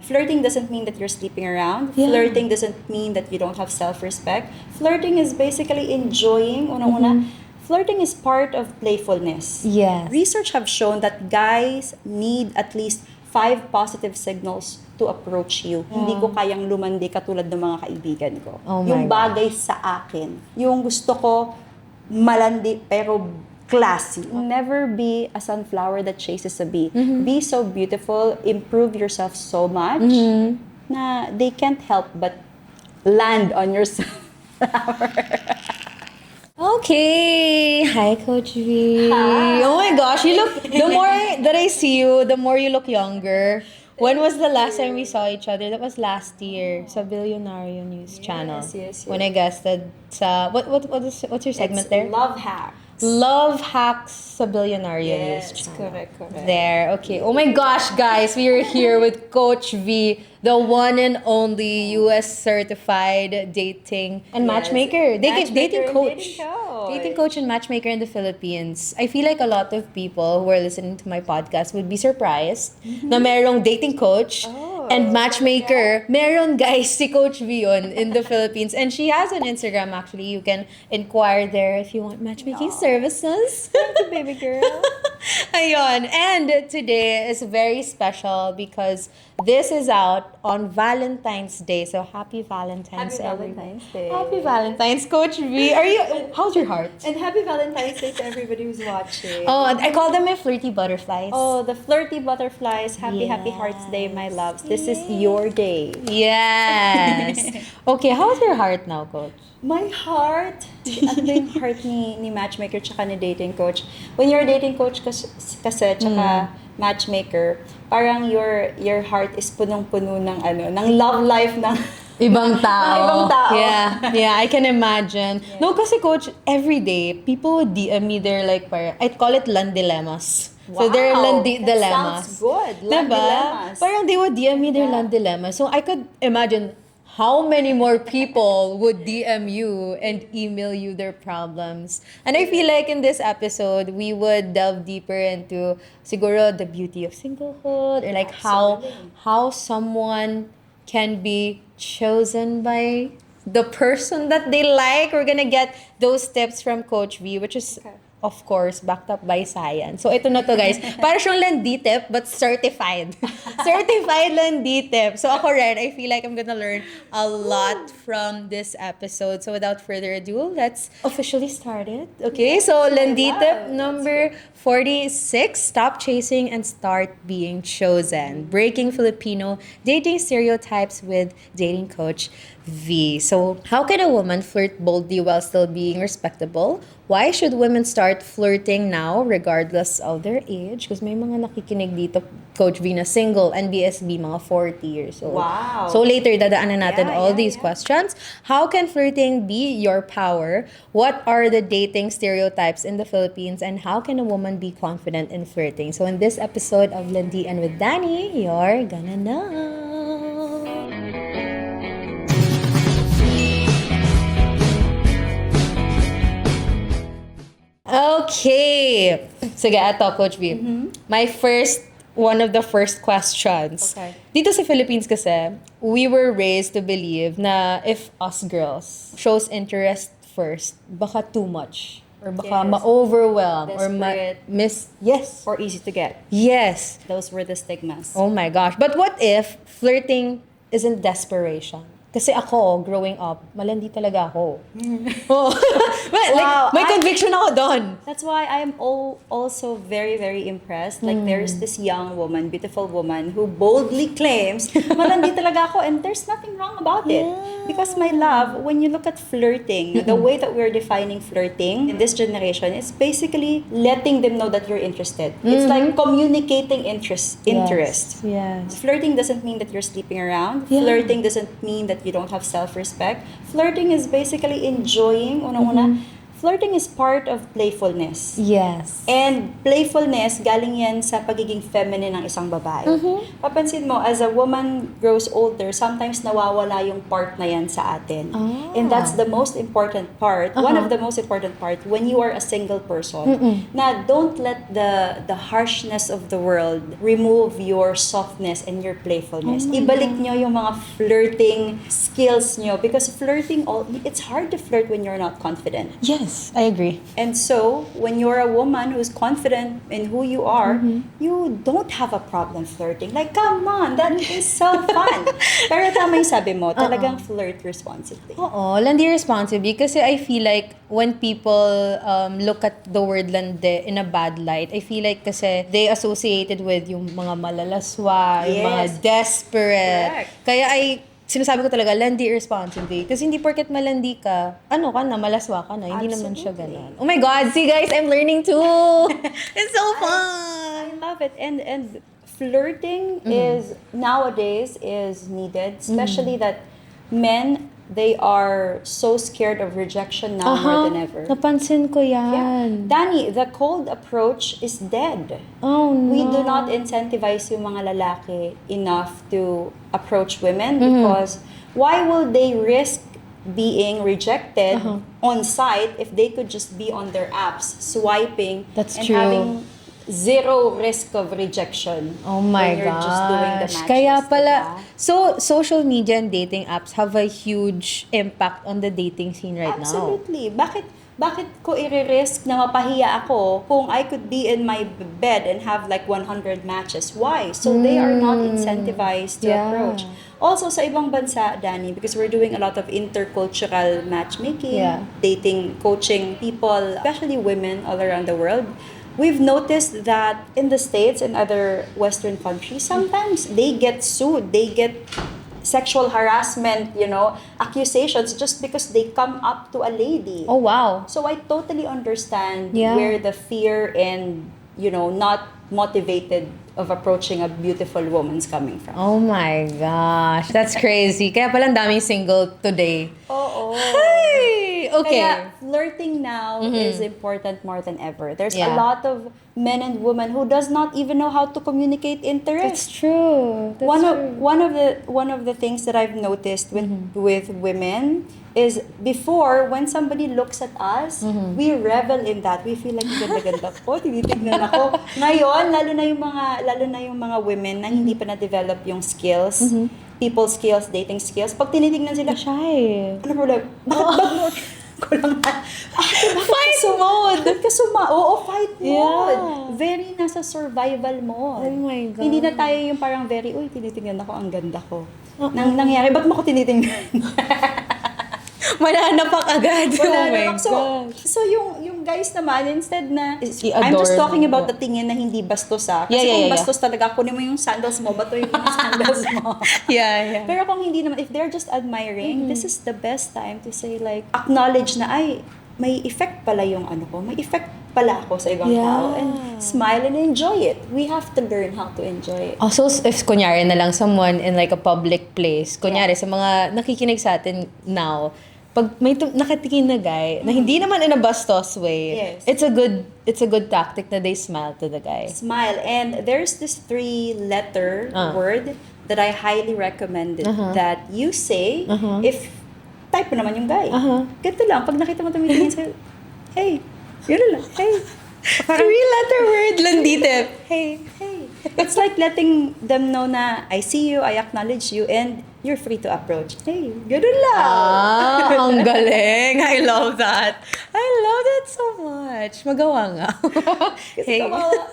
Flirting doesn't mean that you're sleeping around. Yeah. Flirting doesn't mean that you don't have self-respect. Flirting is basically enjoying, unang-una. Flirting is part of playfulness. Yes. Research have shown that guys need at least 5 positive signals to approach you. Hindi ko kayang lumandi katulad ng mga kaibigan ko. Oh my Yung bagay sa akin. Yung gusto ko malandi pero classy. Never be a sunflower that chases a bee. Be so beautiful, improve yourself so much na they can't help but land on your sunflower. Okay. Hi, Coach V. Hi. Oh my gosh, you look, the more that I see you, the more you look younger. When was the last time we saw each other? That was last year sa Billionario News Channel. Yes. When I guested sa, what's your segment It's there? Love hacks. Love hacks sa Billionario Yes, News Channel. correct. There, okay. Oh my gosh, guys, we are here with Coach V, the one and only US certified dating and Yes. matchmaker. Matchmaker Dating and coach. dating coach. Dating coach and matchmaker in the Philippines. I feel like a lot of people who are listening to my podcast would be surprised na merong dating coach and matchmaker. Meron, guys, si Coach V yun in the Philippines. And she has an Instagram, actually. You can inquire there if you want matchmaking services. Thank you, baby girl. Ayun. And today is very special because this is out on Valentine's Day. So happy Valentine's, Happy everyone. Valentine's Day. Happy Valentine's, Coach V. How's your heart? And happy Valentine's Day to everybody who's watching. Oh, I call them my flirty butterflies. Oh, the flirty butterflies. Happy Hearts Day, my loves. This is your day. Yes. Okay, how's your heart now, Coach? My heart, ano ba yung heart ni matchmaker tsaka ni dating coach? When you're a dating coach kasi tsaka matchmaker, parang your heart is punong-puno ng love life ng Ibang tao. Ng ibang tao. Yeah, I can imagine. Yes. No, kasi Coach, every day, people would DM me their like, I'd call it Landilemas. So they're Landi that dilemmas. sounds good. Diba? Landilemas. Parang they would DM me their Landilemas. So I could imagine how many more people would DM you and email you their problems. And I feel like in this episode, we would delve deeper into siguro the beauty of singlehood or like how someone can be chosen by the person that they like. We're gonna get those tips from Coach V, which is of course, backed up by science. So, ito na to, guys. Para siyang Landi tip, but certified. Certified Landi tip. So, ako rin, I feel like I'm gonna learn a lot from this episode. So, without further ado, let's officially start it. Okay? So, Landi tip number 46, stop chasing and start being chosen. Breaking Filipino dating stereotypes with dating coach V. So, how can a woman flirt boldly while still being respectable? Why should women start flirting now regardless of their age? Because may mga nakikinig dito, Coach V, na single and BSB, mga 40 years old. Wow. So later, dadaanan natin all these questions. How can flirting be your power? What are the dating stereotypes in the Philippines? And how can a woman be confident in flirting? So in this episode of Landian With Dani, you're gonna know. Okay. Sige, eto, Coach V. One of the first questions. Okay. Dito sa Philippines kasi, we were raised to believe na if us girls shows interest first, baka too much. Or baka Yes. ma-overwhelm. Or Desperate. Yes. Or easy to get. Yes. Those were the stigmas. Oh my gosh. But what if flirting isn't desperation? Kasi ako, growing up, malandi talaga ako. Oh. Wow, May conviction ako doon. That's why I am also very, very impressed. Like, there's this young woman, beautiful woman, who boldly claims, malandi talaga ako, and there's nothing wrong about it. Because, my love, when you look at flirting, the way that we're defining flirting in this generation is basically letting them know that you're interested. It's like communicating interest. Yes. Flirting doesn't mean that you're sleeping around. Yeah. Flirting doesn't mean that you don't have self-respect. Flirting is basically enjoying, unang-una, flirting is part of playfulness. Yes. And playfulness, galing yan sa pagiging feminine ng isang babae. Papansin mo, as a woman grows older, sometimes nawawala yung part na yan sa atin. And that's the most important part, one of the most important part when you are a single person. Na don't let the harshness of the world remove your softness and your playfulness. Ibalik nyo yung mga flirting skills nyo because flirting, it's hard to flirt when you're not confident. Yes, I agree. And so, when you're a woman who's confident in who you are, you don't have a problem flirting. Like, come on, that is so fun. Pero tama yung sabi mo, talagang flirt responsibly. Oo, landi responsibly kasi I feel like when people look at the word landi in a bad light, I feel like kasi they associated with yung mga malalaswa, yung mga Yes. desperate. Correct. Kaya sinasabi ko talaga, landi responsibly. Kasi hindi porket malandi ka, ano ka na, malaswa ka na. Hindi naman siya Absolutely. ganun. Oh my God, see guys, I'm learning too! It's so fun! I love it. And flirting is nowadays is needed, especially that men, they are so scared of rejection now more than ever. Napansin ko Yeah. yan. Dani, the cold approach is dead. Oh no. We do not incentivize yung mga lalaki enough to approach women because why will they risk being rejected on site if they could just be on their apps swiping That's and true. having zero risk of rejection Oh my when you're just doing the gosh. matches, Kaya pala, diba? so social media and dating apps have a huge impact on the dating scene right now. Absolutely. Bakit ko i-risk na mapahiya ako kung I could be in my bed and have like 100 matches? Why? So they are not incentivized to Yeah. approach. Also, sa ibang bansa, Dani, because we're doing a lot of intercultural matchmaking, Yeah. dating, coaching people, especially women all around the world, we've noticed that in the States and other Western countries, sometimes they get sued. They get sexual harassment, accusations just because they come up to a lady. Oh wow. So I totally understand Yeah. where the fear and, not motivated of approaching a beautiful woman's coming from. Oh my gosh. That's crazy. Kaya pala ang daming single today. Oo. Hey! Okay. Kaya flirting now is important more than ever. There's Yeah. a lot of men and women who does not even know how to communicate That's interest. true. That's true. One of the things that I've noticed with women is before when somebody looks at us, we revel in that. We feel like ganda-ganda ko, tinitignan ako. Ngayon, lalo na yung mga women na hindi pa na-develop yung skills, people skills, dating skills. Pag tinitignan sila, Shy. ano problem? Bakit mo? Ko lang Fight mode! Bakit ka Oo, fight mode. Yeah. Very nasa survival mode. Oh my God. Hindi na tayo yung parang uy, tinitingnan ako, ang ganda ko. Nangyari, ba't mo ko tinitingnan? Mananapak agad. Oh Wala my naman. gosh. So yung guys naman, instead na, I-adore I'm just talking mo. about the tingin na hindi bastos Kasi Yeah. kung bastos talaga, kunin mo yung sandals mo, bato yung mga sandals mo. Yeah. Pero kung hindi naman, if they're just admiring, this is the best time to say like, acknowledge na, may effect pala yung ko, may effect pala ako sa ibang Yeah. tao, and smile and enjoy it. We have to learn how to enjoy it. Also, if kunyari na lang someone in like a public place, kunyari sa mga nakikinig sa atin now, pag may nakatikin na guy na hindi naman in a bastos way, Yes. it's a good tactic na they smile to the guy. Smile. And there's this 3-letter word that I highly recommend that you say if type mo naman yung guy. Ganito lang, pag nakita mo tumitingin sa'yo, hey, yun lang, hey. Parang, 3-letter word lang dito. hey. It's like letting them know na I see you, I acknowledge you, and you're free to approach. Hey, ganun lang. Ang galing. I love that. I love that so much. Magawa nga. Kasi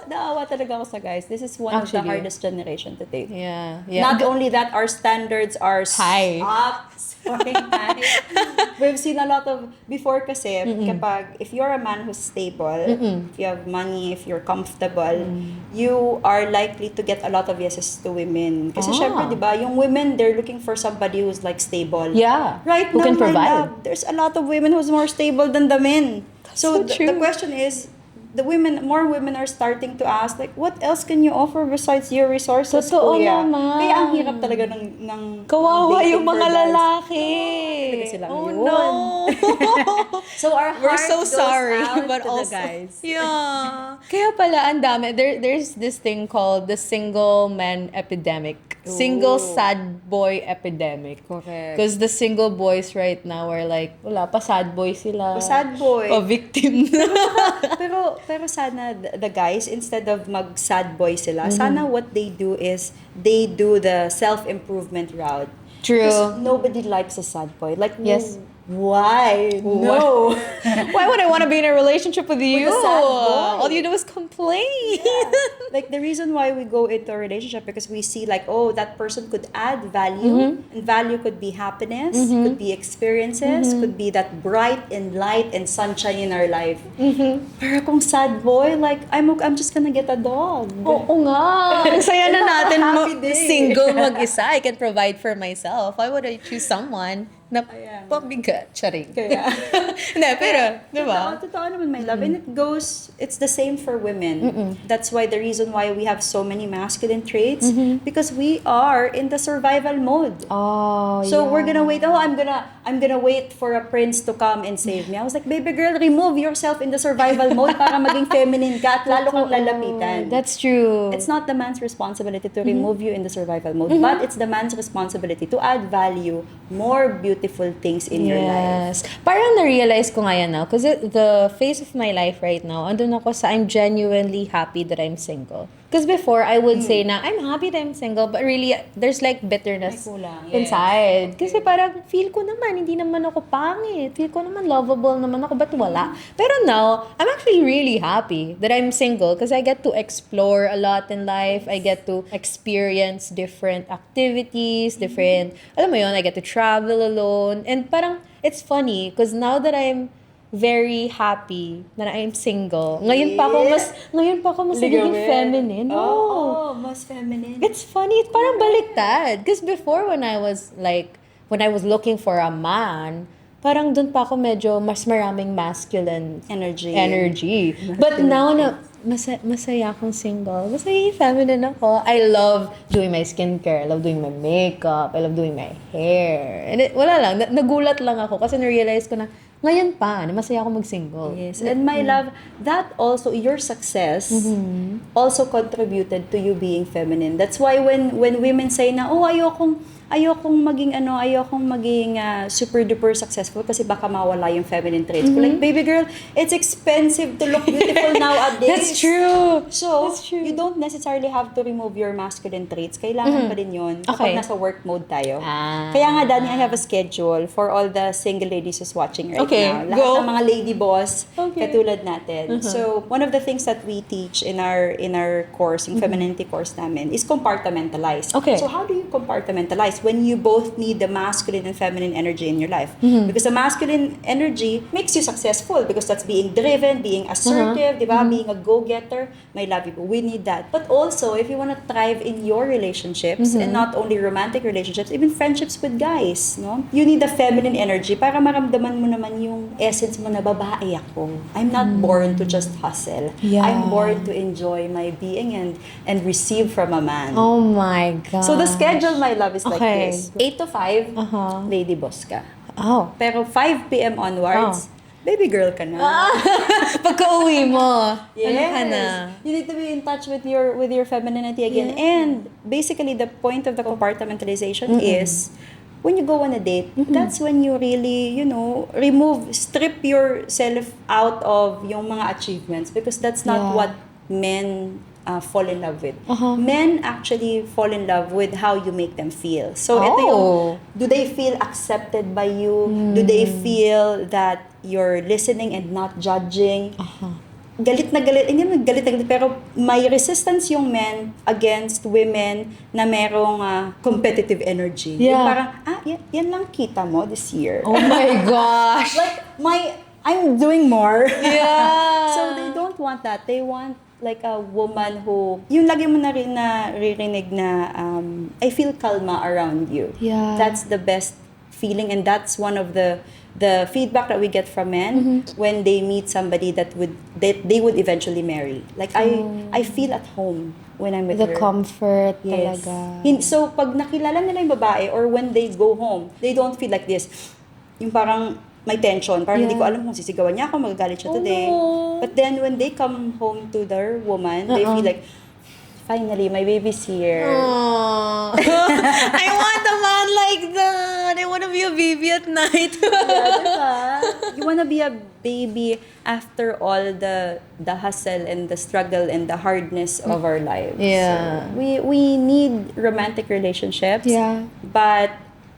naawa talaga ako sa guys. This is one of the Actually. hardest generation to date. Yeah. Not only that, our standards are High. up. Sorry, high. We've seen a lot of, before kasi, if you're a man who's stable, if you have money, if you're comfortable, you are likely to get a lot of yeses to women. Kasi syempre, di ba, yung women, they're looking for somebody who's like stable. Yeah. Right Who now, can my provide. love, there's a lot of women who's more stable than the men. so the true. question is, more women are starting to ask, like, what else can you offer besides your resources, Totoo kuya? naman. Kaya ang hirap talaga ng Kawawa dating yung for mga guys. lalaki. Talaga silang Oh yun. no. So our We're heart so goes sorry, out but to also, the guys. yeah. Kaya pala, ang dami. There's this thing called the single man epidemic. Single Ooh. sad boy epidemic. Correct. Because the single boys right now are like, wala pa, sad boy sila. Sad boy. Pa victim na. Pero sana the guys, instead of mag-sad boy sila, sana what they do is they do the self-improvement route. True. Because nobody likes a sad boy. Like, Yes. why? No. Why would I want to be in a relationship with you? a sad boy. All you do is complain. Like, the reason why we go into a relationship, because we see like, oh, that person could add value, and value could be happiness, could be experiences, could be that bright and light and sunshine in our life. Pero kung sad boy, like, I'm just gonna get a dog. Oo nga. Ang saya na natin Happy day. single mag-isa. I can provide for myself. Why would I choose someone na Ayan. pabigat? Charing. Kaya, Hindi, pero, di ba? Totoo naman, my love. And it's the same for women. That's why the reason why we have so many masculine traits, because we are in the survival mode. Oh, So we're gonna wait. Oh, I'm gonna wait for a prince to come and save me. I was like, baby girl, remove yourself in the survival mode para maging feminine ka at lalo kang lalapitan. That's true. It's not the man's responsibility to remove you in the survival mode, but it's the man's responsibility to add value, more beautiful things in your life. Yes. Parang na-realize ko nga yan now. Because the phase of my life right now, andun ako sa I'm genuinely happy that I'm single. Because before, I would say na, I'm happy that I'm single, but really, there's like bitterness May kulang, yes. inside. Kasi parang, feel ko naman, hindi naman ako pangit. Feel ko naman, lovable naman ako, ba't wala? Pero now, I'm actually really happy that I'm single because I get to explore a lot in life. I get to experience different activities, different, alam mo yun, I get to travel alone. And parang, it's funny because now that I'm very happy na I'm single. Ngayon pa ako mas nagiging feminine. Oh, mas feminine. It's funny. It's parang baliktad. Because before when I was looking for a man, parang dun pa ako medyo mas maraming masculine energy. But now na masaya akong single. Masaya feminine ako. I love doing my skincare. I love doing my makeup. I love doing my hair. And wala lang. Nagulat lang ako kasi na-realize ko na ngayon pa, na masaya ako mag-single. Yes. And my love, that also, your success also contributed to you being feminine. That's why when women say na, oh, ayokong maging super duper successful kasi baka mawala yung feminine traits. Like, baby girl, it's expensive to look beautiful nowadays. That's true. So, you don't necessarily have to remove your masculine traits. Kailangan pa rin yun kapag Okay. nasa work mode tayo. Ah. Kaya nga, Dani, I have a schedule for all the single ladies who's watching right Okay, now. Lahat go. ng mga lady boss, Okay. katulad natin. So, one of the things that we teach in our course, yung femininity course namin, is compartmentalize. Okay. So, how do you compartmentalize when you both need the masculine and feminine energy in your life? Because the masculine energy makes you successful because that's being driven, being assertive, di ba? Being a go-getter. My love you. We need that. But also, if you want to thrive in your relationships, and not only romantic relationships, even friendships with guys, no? You need the feminine energy para maramdaman mo naman yung essence mo na babae ako. I'm not born to just hustle. Yeah. I'm born to enjoy my being and receive from a man. Oh my God. So the schedule, my love, is like Okay. this. 8 to 5, lady boss ka. Oh. Pero 5 p.m. onwards, baby girl ka na. Pagka-uwi mo, Yes. ano ka na? You need to be in touch with your femininity again. And basically, the point of the compartmentalization is, when you go on a date, that's when you really, strip yourself out of yung mga achievements because that's not Yeah. what men fall in love with. Men actually fall in love with how you make them feel. So, ito yung, do they feel accepted by you? Do they feel that you're listening and not judging? Galit na galit, hindi naman galit na galit, pero may resistance yung men against women na merong competitive energy. Yeah. Yung parang, yan lang kita mo this year. Oh my gosh. Like, I'm doing more. Yeah. So they don't want that. They want like a woman who, yung lagi mo na rin naririnig na, I feel kalma around you. Yeah. That's the best feeling, and that's one of the feedback that we get from men when they meet somebody that they would eventually marry. Like, I feel at home when I'm with The her. comfort Yes. talaga. So, pag nakilala nila yung babae or when they go home, they don't feel like this. Yung parang, may tension. Parang hindi Yeah. ko alam kung sisigawan niya ako, magagalit siya Oh, today. no. But then when they come home to their woman, they feel like, finally, my baby's here. Aww. I want a man like that. I want to be a baby at night. Diba? You wanna be a baby after all the hustle and the struggle and the hardness of our lives. Yeah. So, we need romantic relationships. Yeah. But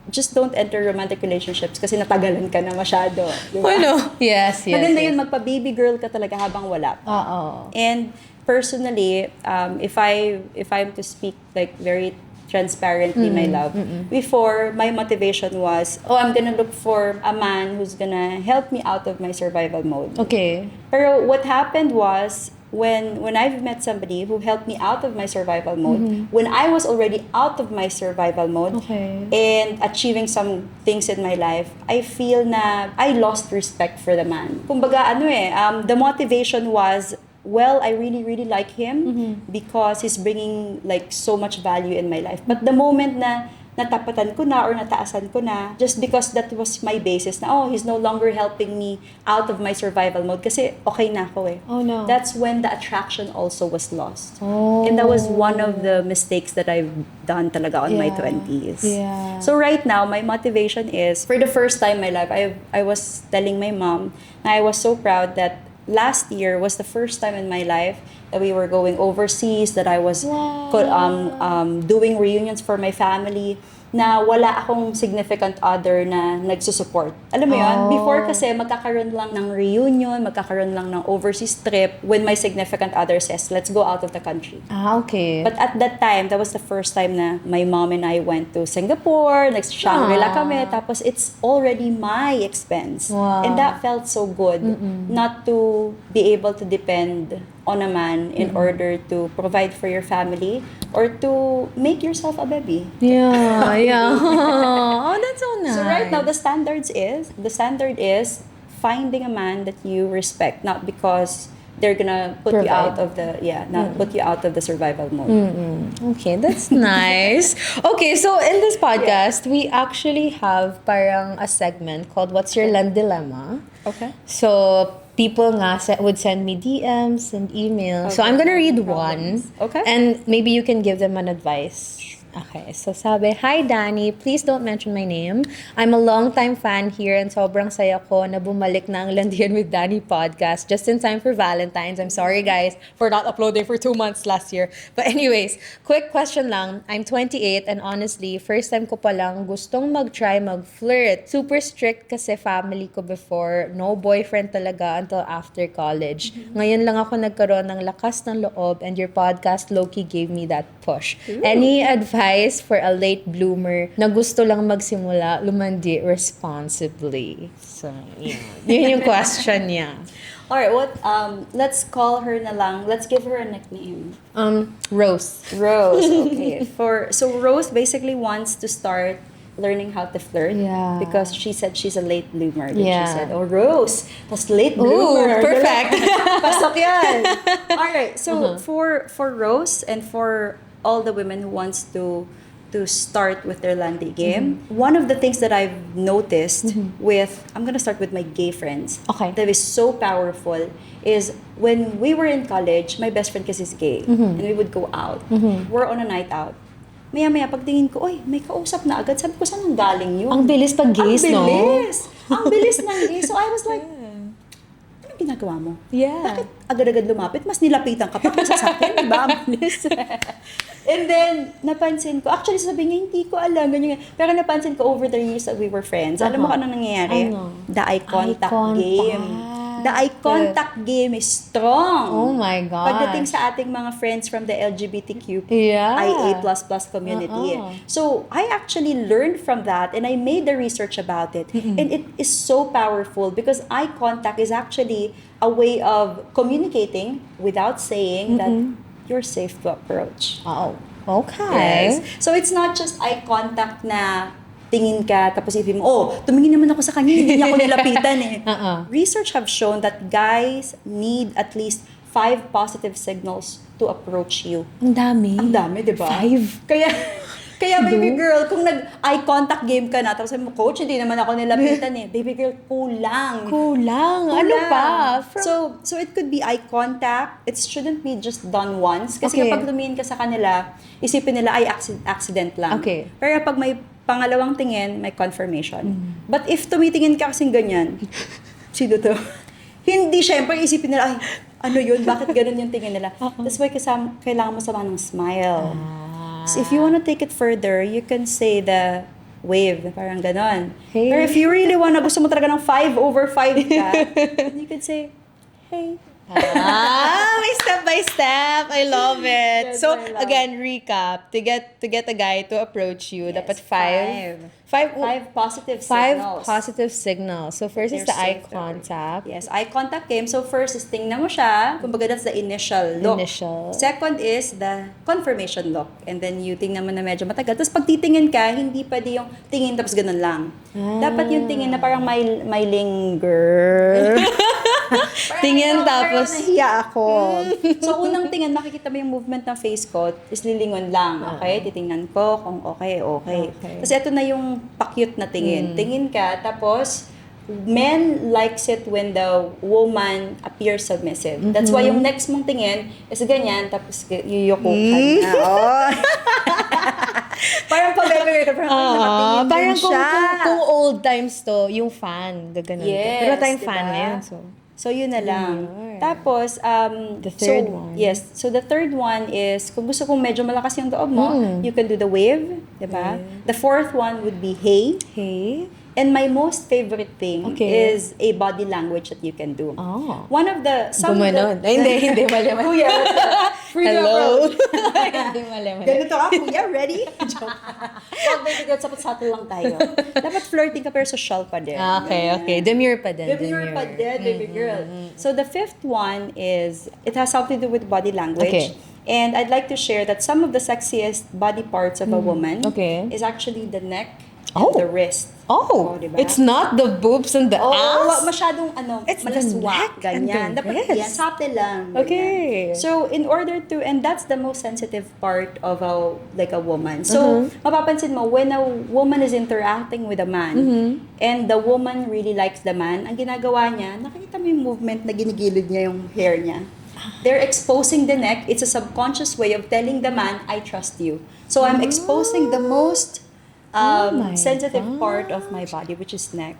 just don't enter romantic relationships kasi natagalan ka na masyado. Diba? Ano? Yes. Maganda yes. yun, magpa-baby girl ka talaga habang wala pa. Oo. And personally, if I'm to speak like very transparently, my love, before my motivation was, I'm gonna look for a man who's gonna help me out of my survival mode. Okay. Pero what happened was, when I've met somebody who helped me out of my survival mode, when I was already out of my survival mode Okay. and achieving some things in my life, I feel na I lost respect for the man. Kumbaga, the motivation was, well, I really, really like him because he's bringing like so much value in my life. But the moment na natapatan ko na or nataasan ko na, just because that was my basis na, he's no longer helping me out of my survival mode kasi okay na ako eh. Oh, no. That's when the attraction also was lost. Oh. And that was one of the mistakes that I've done talaga on my Yeah. 20s. Yeah. So right now, my motivation is, for the first time in my life, I was telling my mom na I was so proud that last year was the first time in my life that we were going overseas, that I was doing reunions for my family, na wala akong significant other na nagsusupport. Alam mo yun? Before kasi magkakaroon lang ng reunion, magkakaroon lang ng overseas trip when my significant other says, let's go out of the country. Okay. But at that time, that was the first time na my mom and I went to Singapore, nag-Shangri-La kami, tapos it's already my expense. Wow. And that felt so good, not to be able to depend on a man in order to provide for your family or to make yourself a baby. Yeah, yeah. Oh, that's so nice. So right now, the standard is finding a man that you respect, not because they're gonna put you out of the put you out of the survival mode. Okay, that's nice. Okay, so in this podcast, we actually have parang a segment called What's Your Land Dilemma? Okay. So people nga would send me DMs and emails. So I'm gonna read one. Okay. And maybe you can give them an advice. Okay, so sabi, Hi Dani, please don't mention my name. I'm a longtime fan here and sobrang saya ko na bumalik na ang Landian with Dani podcast just in time for Valentine's. I'm sorry guys for not uploading for 2 months last year. But anyways, quick question lang. I'm 28 and honestly, first time ko palang gustong mag-try mag-flirt. Super strict kasi family ko before. No boyfriend talaga until after college. Ngayon lang ako nagkaroon ng lakas ng loob and your podcast low-key gave me that push. Any advice for a late bloomer na gusto lang magsimula, lumandi responsibly? So, yeah. Yun yung question niya. Alright, let's call her na lang. Let's give her a nickname. Rose. Rose, okay. So Rose basically wants to start learning how to flirt. Yeah. Because she said she's a late bloomer. Then Yeah. she said, Rose, tas late bloomer. Perfect. Pasok yan. Alright, so for Rose and for all the women who wants to start with their Landi game, one of the things that I've noticed I'm gonna start with my gay friends. Okay. That is so powerful is when we were in college, my best friend kasi is gay, and we would go out. We're on a night out. Maya-maya, pagtingin ko, may kausap na agad. Sabi ko, saan ang galing yun? Ang bilis pag gays, no? Ang bilis! Ang bilis ng gays. So I was like, anong ginagawa mo? Yeah. Bakit agad-agad lumapit? Mas nilapitan ka pa kaysa sa akin, diba? Ang bilis. And then, napansin ko, actually sabi niya, hindi ko alam, ganyan. Pero napansin ko over the years that we were friends. Alam mo kung anong nangyayari? Ano? The eye contact game. The eye contact game is strong. Oh my gosh. Pagdating sa ating mga friends from the LGBTQ Yeah. IA++ community. So, I actually learned from that and I made the research about it. And it is so powerful because eye contact is actually a way of communicating without saying that you're safe to approach. Oh, okay. Yes. So, it's not just eye contact na tingin ka, tapos isipin mo, tumingin naman ako sa kanya, hindi niya ako nilapitan eh. Research have shown that guys need at least 5 positive signals to approach you. Ang dami. Ang dami, di ba? 5? Kaya, Kaya baby girl, kung nag-eye contact game ka na, tapos sabi mo, coach, hindi naman ako nilapitan eh. Baby girl, kulang. Kulang. Ano pa? So it could be eye contact. It shouldn't be just done once. Kasi Okay. kapag tumingin ka sa kanila, isipin nila, ay, accident lang. Okay. Pero pag may pangalawang tingin, may confirmation. But if tumitingin ka kasing ganyan, sino to? Hindi, syempre, isipin nila, ay, ano yun? Bakit ganun yung tingin nila? That's why kailangan mo sama ng smile. So if you want to take it further, you can say the wave, parang ganon. Hey. Or if you really wanna, gusto mo talaga ng 5/5 ka, then you could say, hey. May step by step. I love it. Yes, So I love again, recap. To get a guy to approach you, Yes, dapat five positive five signals. positive signals. So first is the eye They're contact. Yes, eye contact game. So first is tingnan mo siya. Kumbaga that's the initial look. Initial. Second is the confirmation look. And then you tingnan mo na medyo matagal. Tapos pag titingin ka, hindi pwede yung tingin tapos ganun lang. Dapat yung tingin na parang may linger. Tingin tapos Nahiya ako. So, unang tingin, makikita mo yung movement ng face ko, is lilingon lang, okay? Titingnan ko kung okay. Tapos ito na yung pa-cute na tingin. Tingin ka, tapos, men likes it when the woman appears submissive. That's why yung next mong tingin is ganyan, tapos yuyukukan na. Oh. Parang pag-ever, parang parang din siya. kung old times to, yung fan, gaganon. Yes, Pero tayong diba? fan ngayon, So, yun na lang. Yun. Tapos, The third one. Yes. So, the third one is, kung gusto kong medyo malakas yung loob mo, you can do the wave, diba? The fourth one would be hey. Hey. And my most favorite thing Okay. is a body language that you can do. Oh. One of the... Gumanon. Ay, hindi, mali. Kuya, free to Hello. approach. Hindi, mali. Ganito ka, kuya, ready? Joke. Wag, baby girl, sapat-satil lang tayo. Dapat flirting ka pero social pa din. Okay. Demure pa din. Demure pa din, baby girl. So the fifth one is, it has something to do with body language. Okay. And I'd like to share that some of the sexiest body parts of a woman is actually the neck and the wrist. Oh, diba? it's not the boobs and the ass? Masyadong It's the malaswak, neck and ganyan. the Dapat wrist. yan, subtle lang. Okay. Ganyan. So, in order to, and that's the most sensitive part of a woman. So, mapapansin mo, when a woman is interacting with a man, and the woman really likes the man, ang ginagawa niya, nakikita mo yung movement na ginigilid niya yung hair niya. They're exposing the neck. It's a subconscious way of telling the man, I trust you. So, I'm exposing the most my sensitive part of my body, which is neck.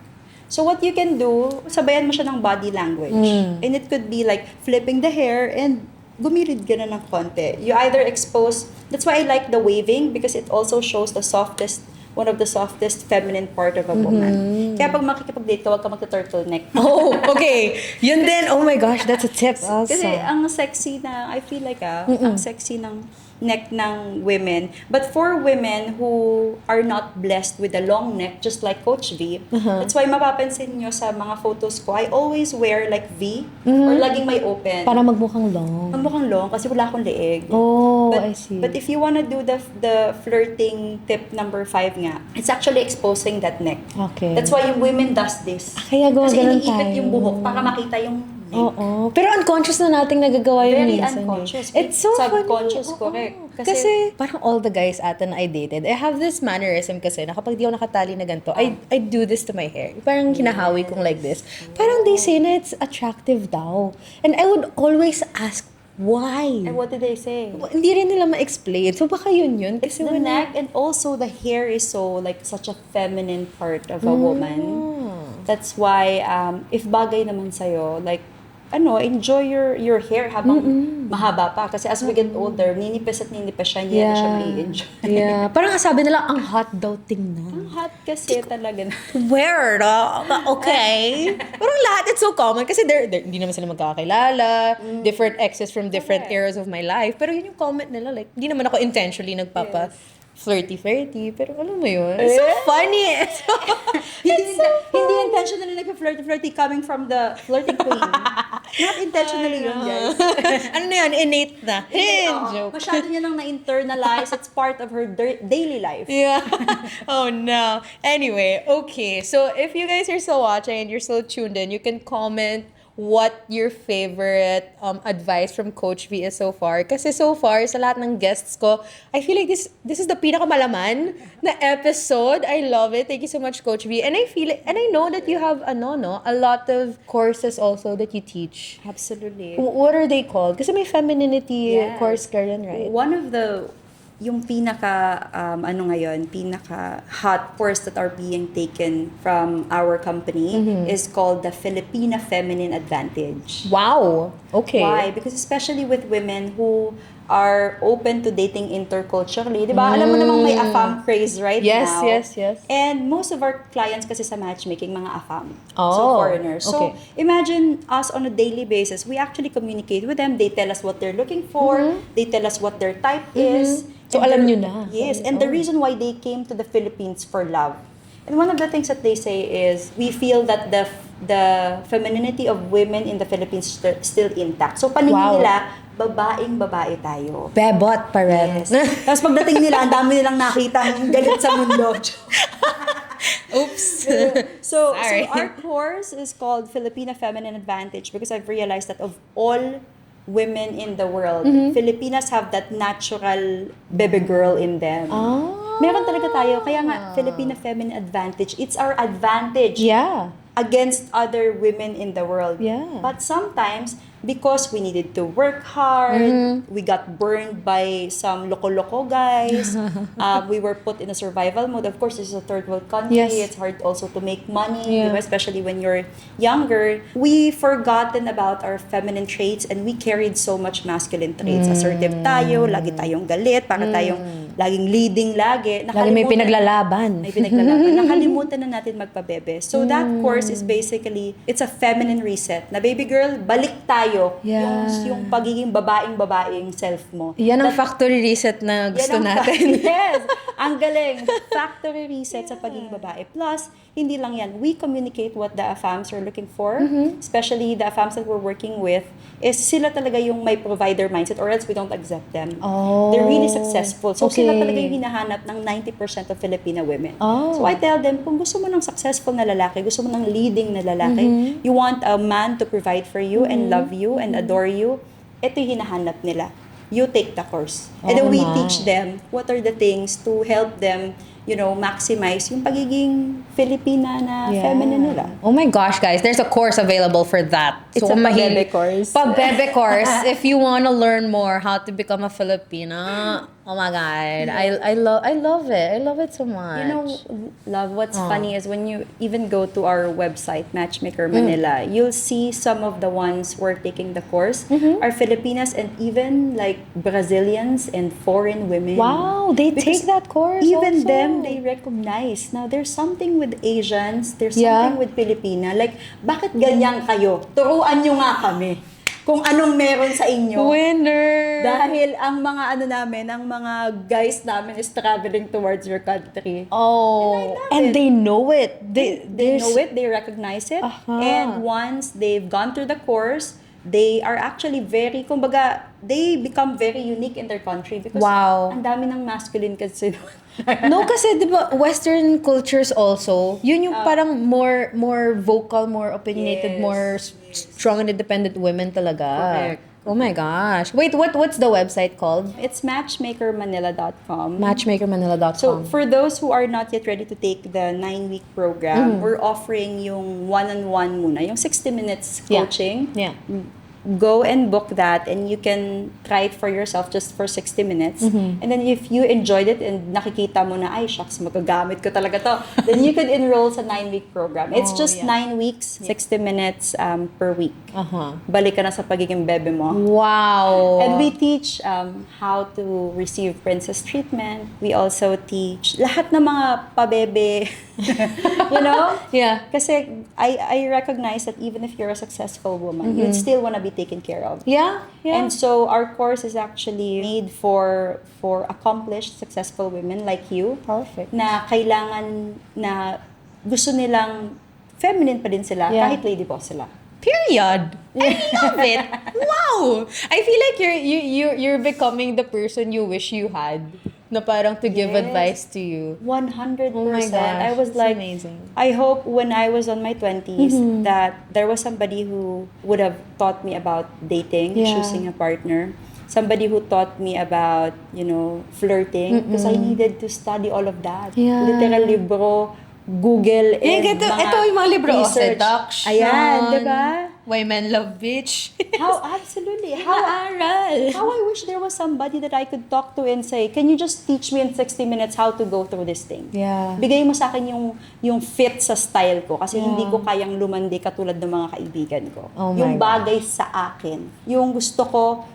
So what you can do, sabayan mo siya ng body language. And it could be like flipping the hair and gumirid ka na ng konti. You either expose, that's why I like the waving because it also shows one of the softest feminine part of a woman. Kaya pag makikipag-date ka, huwag ka magta-turtleneck. Oh, okay. Yun din. Oh my gosh, that's a tip also. Kasi ang sexy na, I feel like ang sexy ng neck ng women. But for women who are not blessed with a long neck, just like Coach V, that's why mapapansin nyo sa mga photos ko, I always wear like V or laging may open. Para magmukhang long. Mukhang long kasi wala akong leeg. Oh, But, I see. but if you wanna do the flirting tip number 5 nga, it's actually exposing that neck. Okay. That's why yung women does this. Kaya gawa Kasi ganun iniipit tayo. yung buhok para makita yung neck. Oo. Pero unconscious na nating nagagawa yun Very minsan. unconscious. It's so Subconscious, funny. correct. Oo. Kasi parang all the guys ata na I dated, I have this mannerism kasi na kapag di ako nakatali na ganito, I do this to my hair. Parang hinahawi kong like this. Parang they say na it's attractive daw. And I would always ask, why? And what did they say? Hindi rin nila ma-explain. So baka yun. It's Kasi the neck and also the hair is so like such a feminine part of a woman. That's why if bagay naman sa'yo, like enjoy your hair habang mahaba pa. Kasi as we get older, ninipis siya, hindi na siya mai-enjoy. Yeah. Parang sabi nila, ang hot daw tingnan. Ang hot kasi talaga. Weird, okay. Parang lahat, it's so common kasi hindi naman sila magkakakilala, different exes from different eras of my life. Pero yun yung comment nila, like, hindi naman ako intentionally nagpapa flirty, pero alam mo yun, it's so funny. Hindi intentionally nag-flirty coming from the flirting queen. Not intentionally yun, guys. Ano na yun, innate na. Joke. Masyado niya nang na-internalize. It's part of her daily life. Yeah. Oh no. Anyway, okay. So if you guys are still watching and you're still tuned in, you can comment what your favorite advice from Coach V is so far. Kasi so far, sa lahat ng guests ko, I feel like this is the pinakamalaman na episode. I love it. Thank you so much, Coach V. And I know that you have a lot of courses also that you teach. Absolutely. What are they called? Kasi may femininity Yes. course ka rin, right? One of yung pinaka hot course that are being taken from our company is called the Filipina Feminine Advantage. Wow. Okay. Why? Because especially with women who are open to dating interculturally, di ba? Alam mo namang may AFAM craze right now. Yes. And most of our clients kasi sa matchmaking, mga AFAM. Oh, So foreigners. So okay. imagine us on a daily basis, we actually communicate with them. They tell us what they're looking for. They tell us what their type is. So And alam the- nyo na. Yes, and the reason why they came to the Philippines for love. And one of the things that they say is, we feel that the femininity of women in the Philippines still intact. So paningin Wow. nila, babae tayo. Bebot pa rin. Yes. Tapos pagdating nila, ang dami nilang nakita ng galit sa mundo. Oops. So Sorry. our course is called Filipina Feminine Advantage because I've realized that of all women in the world, Filipinas have that natural baby girl in them. Meron talaga tayo. Kaya nga, Filipina Feminine Advantage. It's our advantage Yeah. against other women in the world. Yeah. But sometimes, because we needed to work hard, we got burned by some loko-loko guys, we were put in a survival mode. Of course, this is a third world country. Yes. It's hard also to make money, Yeah. diba? Especially when you're younger. We forgotten about our feminine traits and we carried so much masculine traits. Assertive tayo, lagi tayong galit, para tayong laging leading lagi. Lagi may pinaglalaban. May pinaglalaban. Nakalimutan na natin magpabebe. So that course is basically, it's a feminine reset. Na baby girl, balik tayo. Yeah. Yung pagiging babaeng self mo. Yan ang factory reset na gusto Yan ang natin. Yes! Ang galing. Factory reset sa pagiging babae. Plus, hindi lang yan. We communicate what the AFAMs are looking for. Especially the AFAMs that we're working with, is sila talaga yung may provider mindset or else we don't accept them. Oh. They're really successful. So Okay. sila talaga yung hinahanap ng 90% of Filipina women. Oh. So I tell them, kung gusto mo ng successful na lalaki, gusto mo ng leading na lalaki, you want a man to provide for you and love you and adore you, ito yung hinahanap nila. You take the course. And then we teach them what are the things to help them, maximize yung pagiging Filipina na feminine nila. Oh my gosh, guys, there's a course available for that. It's a pabebe course. Pabebe course. If you want to learn more how to become a Filipina, oh my God, I love it. I love it so much. Love, what's funny is when you even go to our website, Matchmaker Manila, you'll see some of the ones who are taking the course are Filipinas and even like Brazilians and foreign women. Wow, they Because take that course even also. them, they recognize. Now, there's something with Asians, there's Yeah. something with Filipina. Like, bakit ganyan kayo? Turuan nyo nga kami kung anong meron sa inyo. Winner! Dahil ang mga ang mga guys namin is traveling towards your country. Oh, And I love it. they know it. They know it, they recognize it. And once they've gone through the course, they are actually they become very unique in their country because Wow. ang dami ng masculine kasi. No, kasi di ba Western cultures also, yun yung parang more vocal, more opinionated, Yes. more strong and independent women talaga. Correct. Oh my gosh. Wait, what's the website called? It's matchmakermanila.com. Matchmakermanila.com. So, for those who are not yet ready to take the 9-week program, we're offering yung one-on-one muna, yung 60 minutes coaching. Yeah. Go and book that and you can try it for yourself just for 60 minutes. And then if you enjoyed it and nakikita mo na, ay, shucks, magagamit ko talaga to, then you could enroll sa 9-week program. It's just 9 weeks, 60 minutes per week. Balik ka na sa pagiging bebe mo. Wow. And we teach how to receive princess treatment. We also teach lahat ng mga pabebe. Yeah. Kasi I recognize that even if you're a successful woman, you'd still want to be taken care of. Yeah. And so our course is actually made for accomplished, successful women like you. Perfect. Na kailangan na gusto nilang feminine pa din sila kahit lady boss sila. Period. I love it. Wow. I feel like you're becoming the person you wish you had. na parang to give Yes. advice to you. 100%. Oh my gosh, I was it's like, amazing. I hope when I was on my 20s that there was somebody who would have taught me about dating, Yeah. choosing a partner. Somebody who taught me about, flirting. Because I needed to study all of that. Yeah. Literal libro, Google, and Ito yung mga libro. research. Seduction. Ayan, di ba? Why Men Love Bitch. Absolutely. Naaral. How I wish there was somebody that I could talk to and say, can you just teach me in 60 minutes how to go through this thing? Yeah. Bigay mo sa akin yung fit sa style ko kasi hindi ko kayang lumandi katulad ng mga kaibigan ko. Oh my Yung bagay sa akin. Yung gusto ko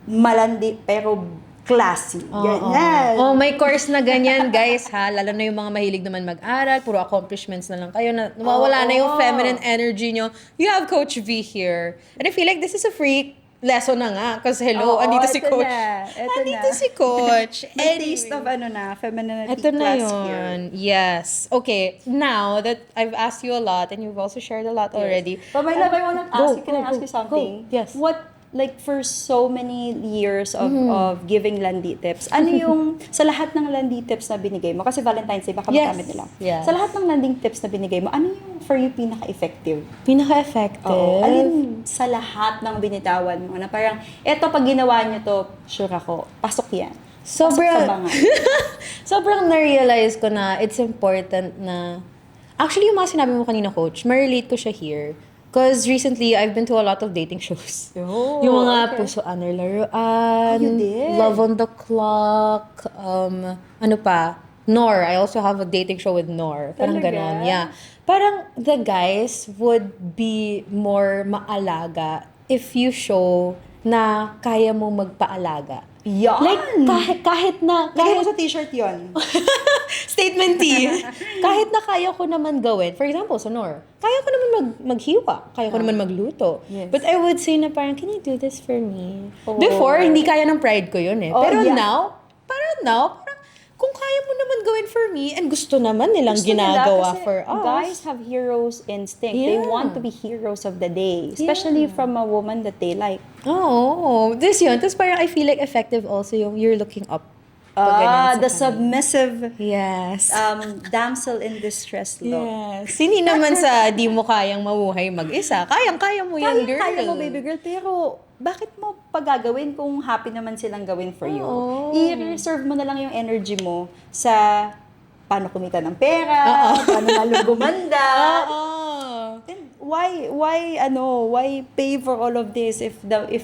malandi pero classy. Ganyan. Oh, may course na ganyan, guys, ha? Lalo na yung mga mahilig naman mag-aral, puro accomplishments na lang kayo, na nawawala na yung feminine energy nyo. You have Coach V here. And I feel like this is a free lesson na nga. Kasi hello, andito si eto Coach. na, eto Andito na. si Coach. May taste of femininity Ito na class yun. here. Yes. Okay, now that I've asked you a lot and you've also shared a lot already. But my love, I want to ask you, can I ask you Go. something? Yes. What, like, for so many years of giving Landi tips, ano yung, sa lahat ng Landi tips na binigay mo, kasi Valentine's Day, baka Yes. magamit nila. Yes. Sa lahat ng Landing tips na binigay mo, ano yung for you pinaka-effective? Pinaka-effective. Oo. Alin sa lahat ng binitawan mo, na parang, eto, pag ginawa niyo to, sure ako, pasok yan. Pasok sa bangal. Sobrang na-realize ko na it's important na... Actually, yung mga sinabi mo kanina, Coach, ma-relate ko siya here. Because recently, I've been to a lot of dating shows. Oh, yung mga okay. Pusoan or Laruan, You did? Love on the Clock, ano pa, Nor. I also have a dating show with Nor. Parang Talaga? ganon, yeah. Parang the guys would be more maalaga if you show na kaya mo magpaalaga. Yan! Like, kahit na... Lagay mo sa t-shirt yon. Statement T. Kahit na kaya ko naman gawin, for example, sa Nor, kaya ko naman maghiwa, kaya ko naman magluto. Yes. But I would say na parang, can you do this for me? Oh. Before, hindi kaya ng pride ko yun eh. Oh, Pero yeah. now, parang, kung kaya mo naman gawin for me, and gusto naman nilang Gusto nila ginagawa kasi for us. guys have heroes instinct. They Yeah. want to be heroes of the day. Especially from a woman that they like. Oo. This yun. Tapos parang I feel like effective also yung you're looking up. Pag ganyan sa The kanila. submissive Yes. damsel in distress look. Yes. Hindi naman sa di mo kayang mamuhay mag-isa. Kayang-kaya mo yan, girl. Kaya mo, baby girl. Pero, bakit mo pagagawin kung happy naman silang gawin for you? Oo. I-reserve mo na lang yung energy mo sa paano kumita ng pera, paano lalo gumanda. Then why pay for all of this if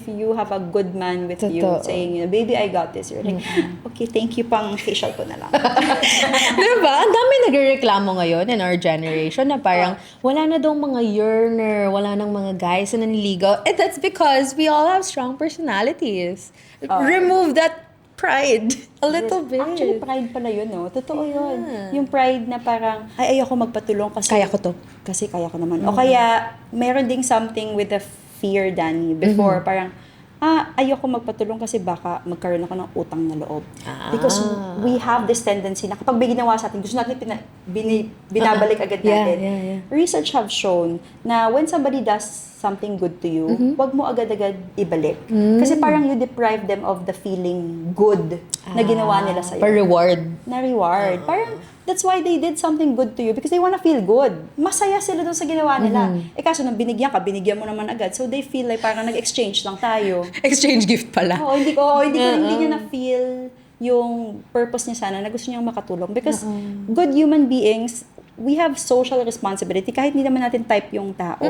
you have a good man with you Totoo. saying, baby, I got this. You're like, okay, thank you, pang facial ko na lang. Diba? Ang dami nagrereklamo ngayon in our generation na parang wala na daw mga yearner, wala nang mga guys na nanliligaw. And that's because we all have strong personalities. Remove that pride a little bit. Actually, pride pala yun, no? Totoo yun. Yung pride na parang, ayoko magpatulong kasi... Kaya ko to. Kasi kaya ko naman. O kaya, meron ding something with the fear, Dani. Before, parang, ayoko magpatulong kasi baka magkaroon ako ng utang na loob. Because we have this tendency na kapag may ginawa sa atin, gusto natin binabalik agad natin. Yeah. Research have shown na when somebody does something good to you, wag mo agad-agad ibalik. Kasi parang you deprive them of the feeling good na ginawa nila sa'yo. Pa-reward. Na reward. Parang, that's why they did something good to you because they wanna feel good. Masaya sila doon sa ginawa nila. Kaso nang binigyan mo naman agad. So they feel like parang nag-exchange lang tayo. Exchange gift pala. Hindi niya na-feel yung purpose niya sana na gusto niyang makatulong. Because good human beings, we have social responsibility. Kahit hindi naman natin type yung tao,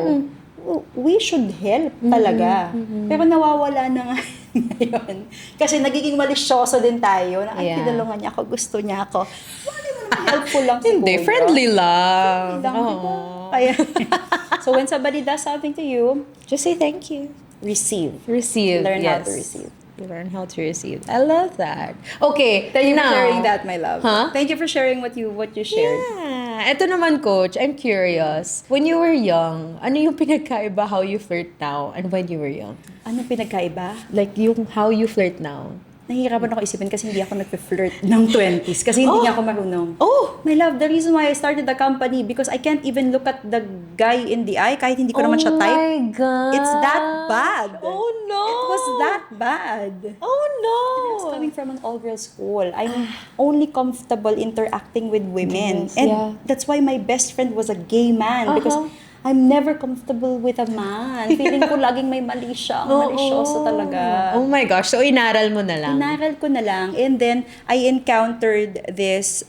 we should help talaga. Pero nawawala na nga ngayon. Kasi nagiging malisyoso din tayo na, ay, tinulungan niya ako, gusto niya ako. Wala mo naman helpful lang si Hindi, Kuya. friendly lang. Friendly lang, diba? Kaya, so when somebody does something to you, Just say thank you. receive. Receive. Learn how yes. to receive. Learn how to receive. I love that. Okay, Thank you now, for sharing that, my love. Huh? Thank you for sharing what you shared. Yeah. Ito naman, Coach, I'm curious. When you were young, ano yung pinagkaiba how you flirt now and when you were young? Anong pinagkaiba? Like, yung how you flirt now. nahihirapan ako isipin kasi hindi ako nagpe-flirt ng 20s kasi hindi nga ako marunong. Oh! My love, the reason why I started the company because I can't even look at the guy in the eye kahit hindi ko naman siya type. Oh my God! It's that bad. Oh no! It was that bad. Oh no! I was coming from an all-girls school. I'm only comfortable interacting with women. Yes, And yeah. that's why my best friend was a gay man because I'm never comfortable with a man. Feeling ko laging may mali siya. Ang malisyoso talaga. Oh my gosh. So, inaral mo na lang. Inaral ko na lang. And then, I encountered this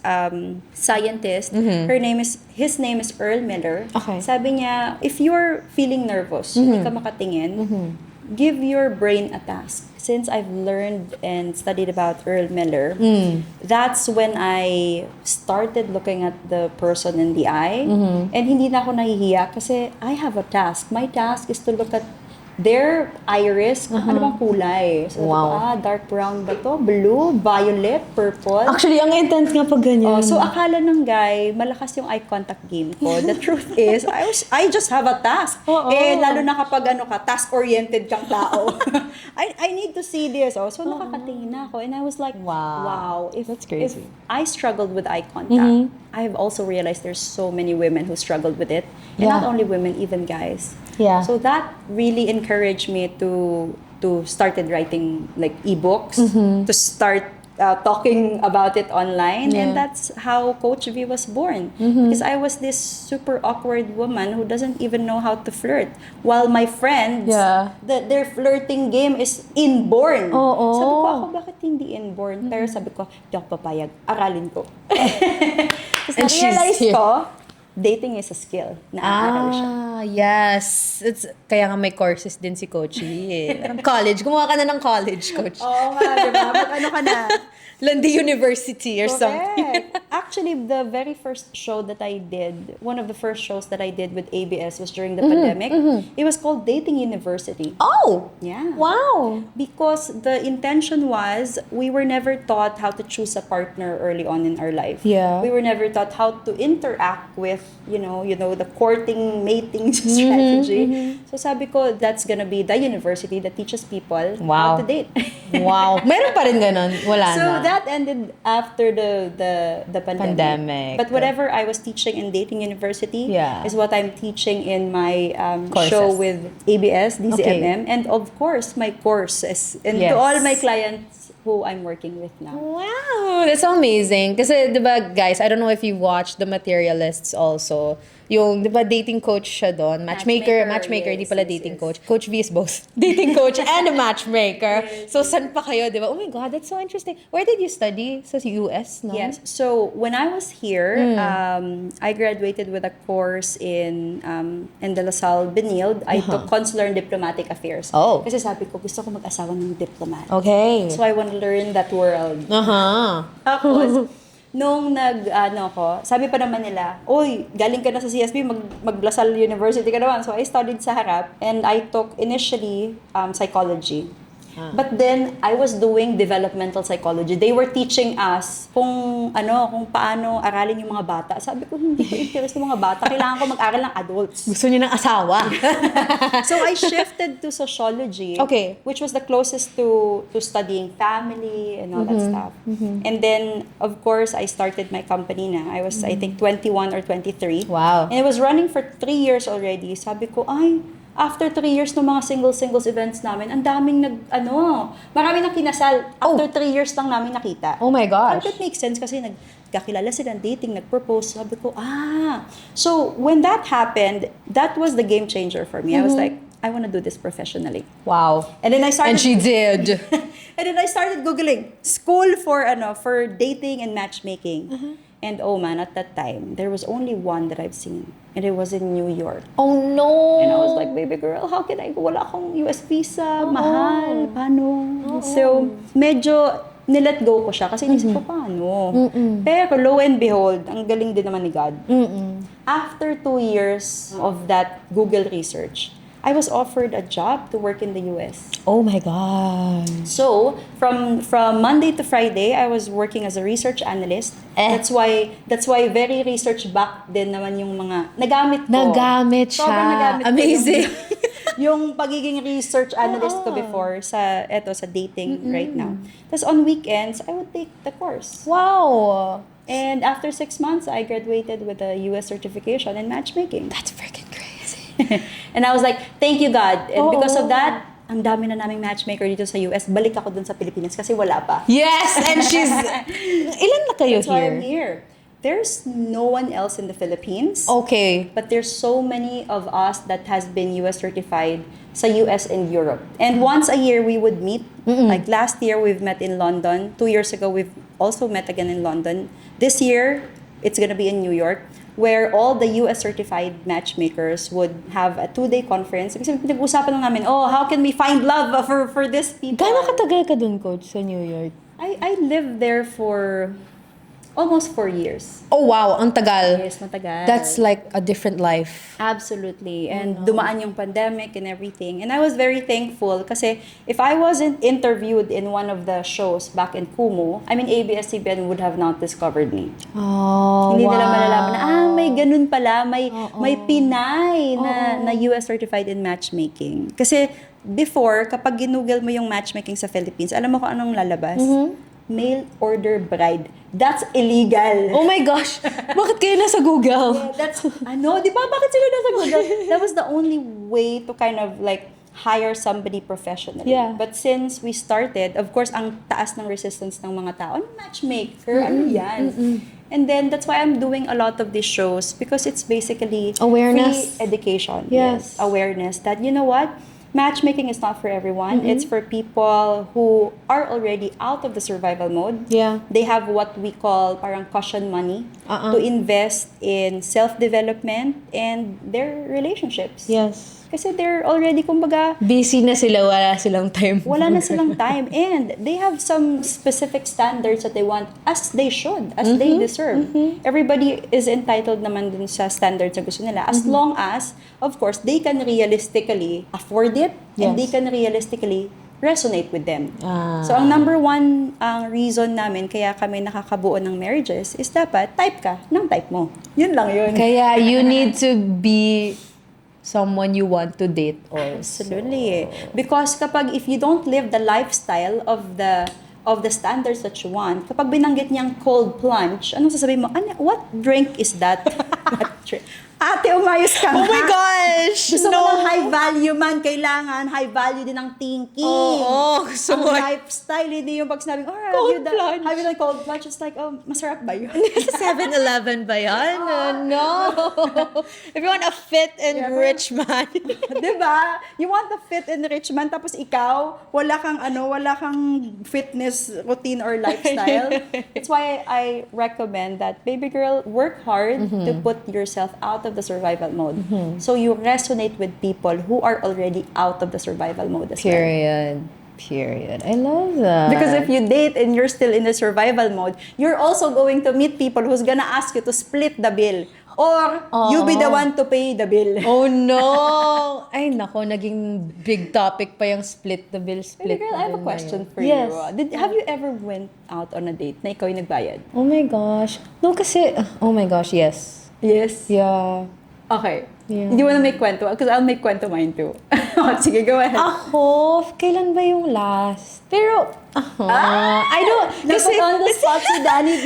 scientist. His name is Earl Miller. Okay. Sabi niya, if you're feeling nervous, hindi ka makatingin, give your brain a task. Since I've learned and studied about Earl Miller, that's when I started looking at the person in the eye. And hindi na ako nahihiya kasi I have a task. My task is to look at their iris, ano bang kulay. So, Wow. dark brown ba to? Blue, violet, purple. Actually, ang intense nga pag ganyan. So akala ng guy, malakas yung eye contact game ko. The truth is, I just have a task. Lalo na kapag task-oriented kang tao. I need to see this. So nakakatingin na ako. And I was like, wow. That's crazy. If I struggled with eye contact, I have also realized there's so many women who struggled with it. And not only women, even guys. Yeah. So that really encouraged me to started writing like ebooks, to start talking about it online, and that's how Coach V was born. Because I was this super awkward woman who doesn't even know how to flirt, while my friends, their flirting game is inborn. Sabi ko, ako bakit hindi inborn? Pero sabi ko, di ako papayag, aralin ko. Tapos na-realize ko, dating is a skill. Naaaral siya. Yes. Kaya nga may courses din si Coach Lee. Parang college. Gumawa ka na ng college, Coach. Oo nga, diba? Ano ka na? Landi University or something. Actually, the very first show that I did, one of the first shows that I did with ABS was during the pandemic. It was called Dating University. Oh! Yeah. Wow! Because the intention was, we were never taught how to choose a partner early on in our life. Yeah. We were never taught how to interact with, you know, the courting, mating strategy. So sabi ko, that's gonna be the university that teaches people how to date. Wow. Meron pa rin ganun? Wala So na. that ended after the pandemic. But whatever I was teaching in Dating University is what I'm teaching in my show with ABS, DZMM, and of course my courses and to all my clients who I'm working with now. Wow! That's so amazing. Kasi, di ba, guys, I don't know if you watched The Materialists also. Yung, di ba, dating coach siya doon. Matchmaker, di pala dating coach. Coach V is both dating coach and a matchmaker. So, saan pa kayo, di ba? Oh my God, that's so interesting. Where did you study? Sa US, no? Yes. So, when I was here, I graduated with a course in the LaSalle Benilde. I took Consular and Diplomatic Affairs. Oh. Kasi sabi ko, gusto ko mag-asawa ng diplomat. Okay. So, I want to learn that world. Tapos, nung sabi pa naman nila, oy, galing ka na sa CSB, mag-LaSalle University ka naman. So, I studied sa harap and I took initially psychology. But then, I was doing developmental psychology. They were teaching us kung paano aralin yung mga bata. Sabi ko, hindi ko interest yung mga bata. Kailangan ko mag-aral ng adults. Gusto niyo ng asawa. So, I shifted to sociology, which was the closest to studying family and all that stuff. And then, of course, I started my company na. I was, I think, 21 or 23. Wow. And it was running for 3 years already. Sabi ko, after 3 years ng mga singles events namin, ang daming marami nang kinasal. After 3 years lang namin nakita. Oh my gosh. That makes sense kasi nagkakilala sila, dating, nag-propose. Sabi ko, So, when that happened, that was the game changer for me. I was like, I want to do this professionally. Wow. And then I started... And she did. And then I started Googling school for dating and matchmaking. And oh man, at that time, there was only one that I've seen. And it was in New York. Oh no! And I was like, baby girl, how can I go? Wala akong US visa, mahal, paano? So, medyo nilet go ko siya kasi inisip ko paano. Pero lo and behold, ang galing din naman ni God. After 2 years of that Google research, I was offered a job to work in the US. Oh my God. So, from Monday to Friday, I was working as a research analyst. That's why very research back din naman yung mga nagamit ko. Nagamit siya. Sobrang nagamit ko amazing. yung pagiging research analyst ko before sa dating right now. Tapos on weekends, I would take the course. Wow. And after 6 months, I graduated with a US certification in matchmaking. That's freaking crazy. And I was like, thank you God. And because of that, ang dami na naming matchmaker dito sa US. Balik ako dun sa Pilipinas kasi wala pa. Yes, and she's... Ilan na kayo That's why here? I'm here. There's no one else in the Philippines. Okay. But there's so many of us that has been US certified sa US and Europe. And once a year, we would meet. Like last year, we've met in London. 2 years ago, we've also met again in London. This year, it's gonna be in New York, where all the US certified matchmakers would have a 2-day conference. Kasi pinag-usapan lang namin, how can we find love for this people? Gano'ng katagal ka dun, Coach, sa New York? I lived there for almost 4 years. Oh, wow. Ang tagal. Yes, matagal. That's like a different life. Absolutely. And dumaan yung pandemic and everything. And I was very thankful kasi if I wasn't interviewed in one of the shows back in Kumu, I mean, ABS-CBN would have not discovered me. Oh, Hindi wow. nila malalaman na, may ganun pala, may Pinay na US certified in matchmaking. Kasi before, kapag ginugel mo yung matchmaking sa Philippines, alam mo kung anong lalabas? Mail order bride. That's illegal. Oh my gosh! Bakit kayo nasa Google? That's, di ba? Bakit sila nasa Google? That was the only way to kind of like hire somebody professionally. Yeah. But since we started, of course, ang taas ng resistance ng mga tao, matchmaker, ano yan? And then, that's why I'm doing a lot of these shows because it's basically Awareness. free education. Yes. Awareness that, you know what? Matchmaking is not for everyone. It's for people who are already out of the survival mode. Yeah. They have what we call parang cushion money to invest in self-development and their relationships. Yes. Kasi they're already, kumbaga, Busy na sila, wala silang time. wala na silang time. And they have some specific standards that they want, as they should, as they deserve. Everybody is entitled naman dun sa standards na gusto nila. As long as, of course, they can realistically afford it and they Yes. can realistically resonate with them. Ah. So, ang number one reason namin kaya kami nakakabuo ng marriages is dapat type ka ng type mo. Yun lang yun. Kaya you need to be someone you want to date also. Absolutely. Because kapag if you don't live the lifestyle of the standards that you want, kapag binanggit niyang cold plunge, anong sasabihin mo? What drink is that? Ate, umayos ka Oh nga. my gosh! Gusto mo ng high value man, kailangan high value din ng thinking. Oo, gusto Ang mo. lifestyle, hindi yung pag sinabing, Cold plunge. have you done cold plunge? It's like, masarap ba yun? 7-Eleven ba yan? No. If you want a fit and rich man. Diba? You want the fit and rich man, tapos ikaw, wala kang fitness routine or lifestyle. That's why I recommend that, baby girl, work hard to put yourself out of the survival mode. So you resonate with people who are already out of the survival mode as well. Period. I love that. Because if you date and you're still in the survival mode, you're also going to meet people who's gonna ask you to split the bill. Or you be the one to pay the bill. Oh no! Ay nako, naging big topic pa yung split the bill. Baby girl, I have a question for Yes. you. Have you ever went out on a date na ikaw yung nagbayad? Oh my gosh. No, kasi, oh my gosh, yes. Yes. Yeah. Okay. Yeah. Do you wanna make kwento? Because I'll make kwento mine too. Sige, go ahead. Ako, kailan ba yung last? Pero, I don't, Napag on the spot si Dani D.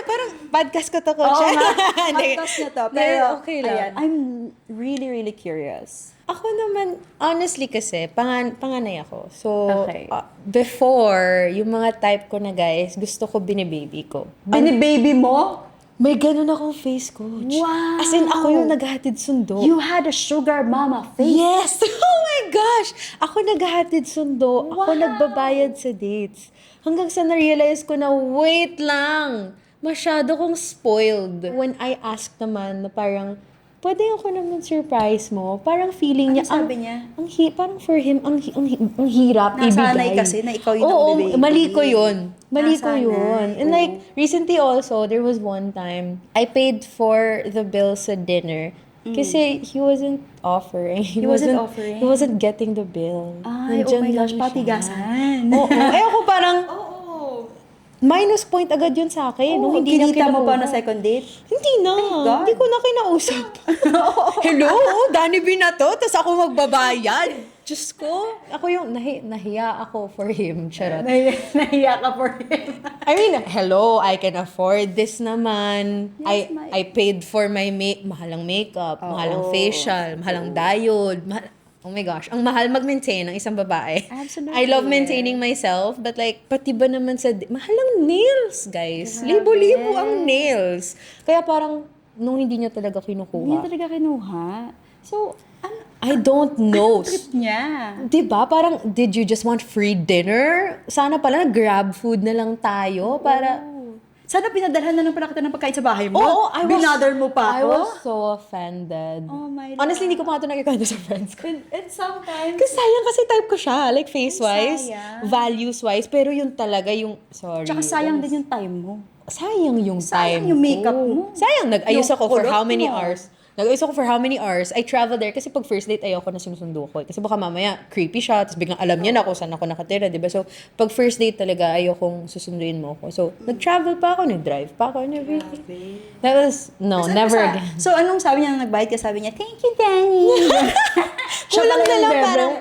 parang podcast ko to, Oo Coach. nga, Hindi. podcast na to. Hindi, Pero, okay lang. ayan, I'm really, really curious. Ako naman, honestly kasi, panganay ako. So, Okay. Before, yung mga type ko na guys, gusto ko binibaby ko. Bini-baby mo? May ganun akong face, Coach. Wow! As in, ako yung naghahatid sundo. You had a sugar mama face. Yes! Oh my gosh! Ako naghahatid sundo. Ako Wow! nagbabayad sa dates. Hanggang sa na-realize ko na, wait lang! Masyado kong spoiled. When I asked naman na parang, pwede ako naman surprise mo. Parang feeling niya, Ano sabi niya? Parang for him, ang hirap Nasanay ibigay. kasi na ikaw yung Oo, nagbe-baby. mali ko yun. Mali ko Nasanay, yun. And oo. like, recently also, there was one time, I paid for the bill sa dinner. Kasi he wasn't offering. He wasn't offering? He wasn't getting the bill. Ay, oh Nandyan my lang gosh, siya. patigasan. Oo. Eh ako parang, Oo. minus point agad yun sa akin. Nung hindi niya kinita mo pa na kinukuha. second date? Hindi na. God. Hindi ko na kinausap. Hello, Dani B na to, tapos ako magbabayad. Diyos ko. Ako yung, nahiya ako for him. Charot. Nahiya ka for him. I mean, hello, I can afford this naman. Yes, I paid for my mahalang makeup, mahalang facial, mahalang diode. Oh my gosh, ang mahal mag-maintain ng isang babae. Absolutely. I love maintaining myself, but like, pati ba naman mahalang nails, guys. Libo-libo ang nails. Kaya parang, nung hindi niya talaga kinukuha. Hindi talaga kinuha. So, I don't know. trip niya? Diba? Parang, did you just want free dinner? Sana pala, grab food na lang tayo para... Sana pinadalhan na lang pala kita ng pagkain sa bahay mo. Oo, Binother mo pa I ako. was so offended. Oh my God. Honestly, hindi ko pa ito nagkikwento sa friends ko. And sometimes... Kasi sayang kasi type ko siya. Like, face-wise, sayang. values-wise. Pero yung talaga yung... Sorry. Tsaka sayang din yung time mo. Sayang yung Sayang time yung makeup ko. mo. Sayang, nag-ayos Yung ako for kulot how many mo. hours. Nag-ayos ako for how many hours. I travel there kasi pag first date ayoko na sinusundo ko. Kasi baka mamaya creepy siya, tapos biglang alam niya na kung saan ako nakatira, di ba? So, pag first date talaga, ayokong susunduin mo ako. So, nag-travel pa ako, nag-drive pa ako, and everything. That was, no, never again. So, anong sabi niya nang nagbayad ka? Sabi niya, thank you, Dani. Kulang na lang bebe. parang,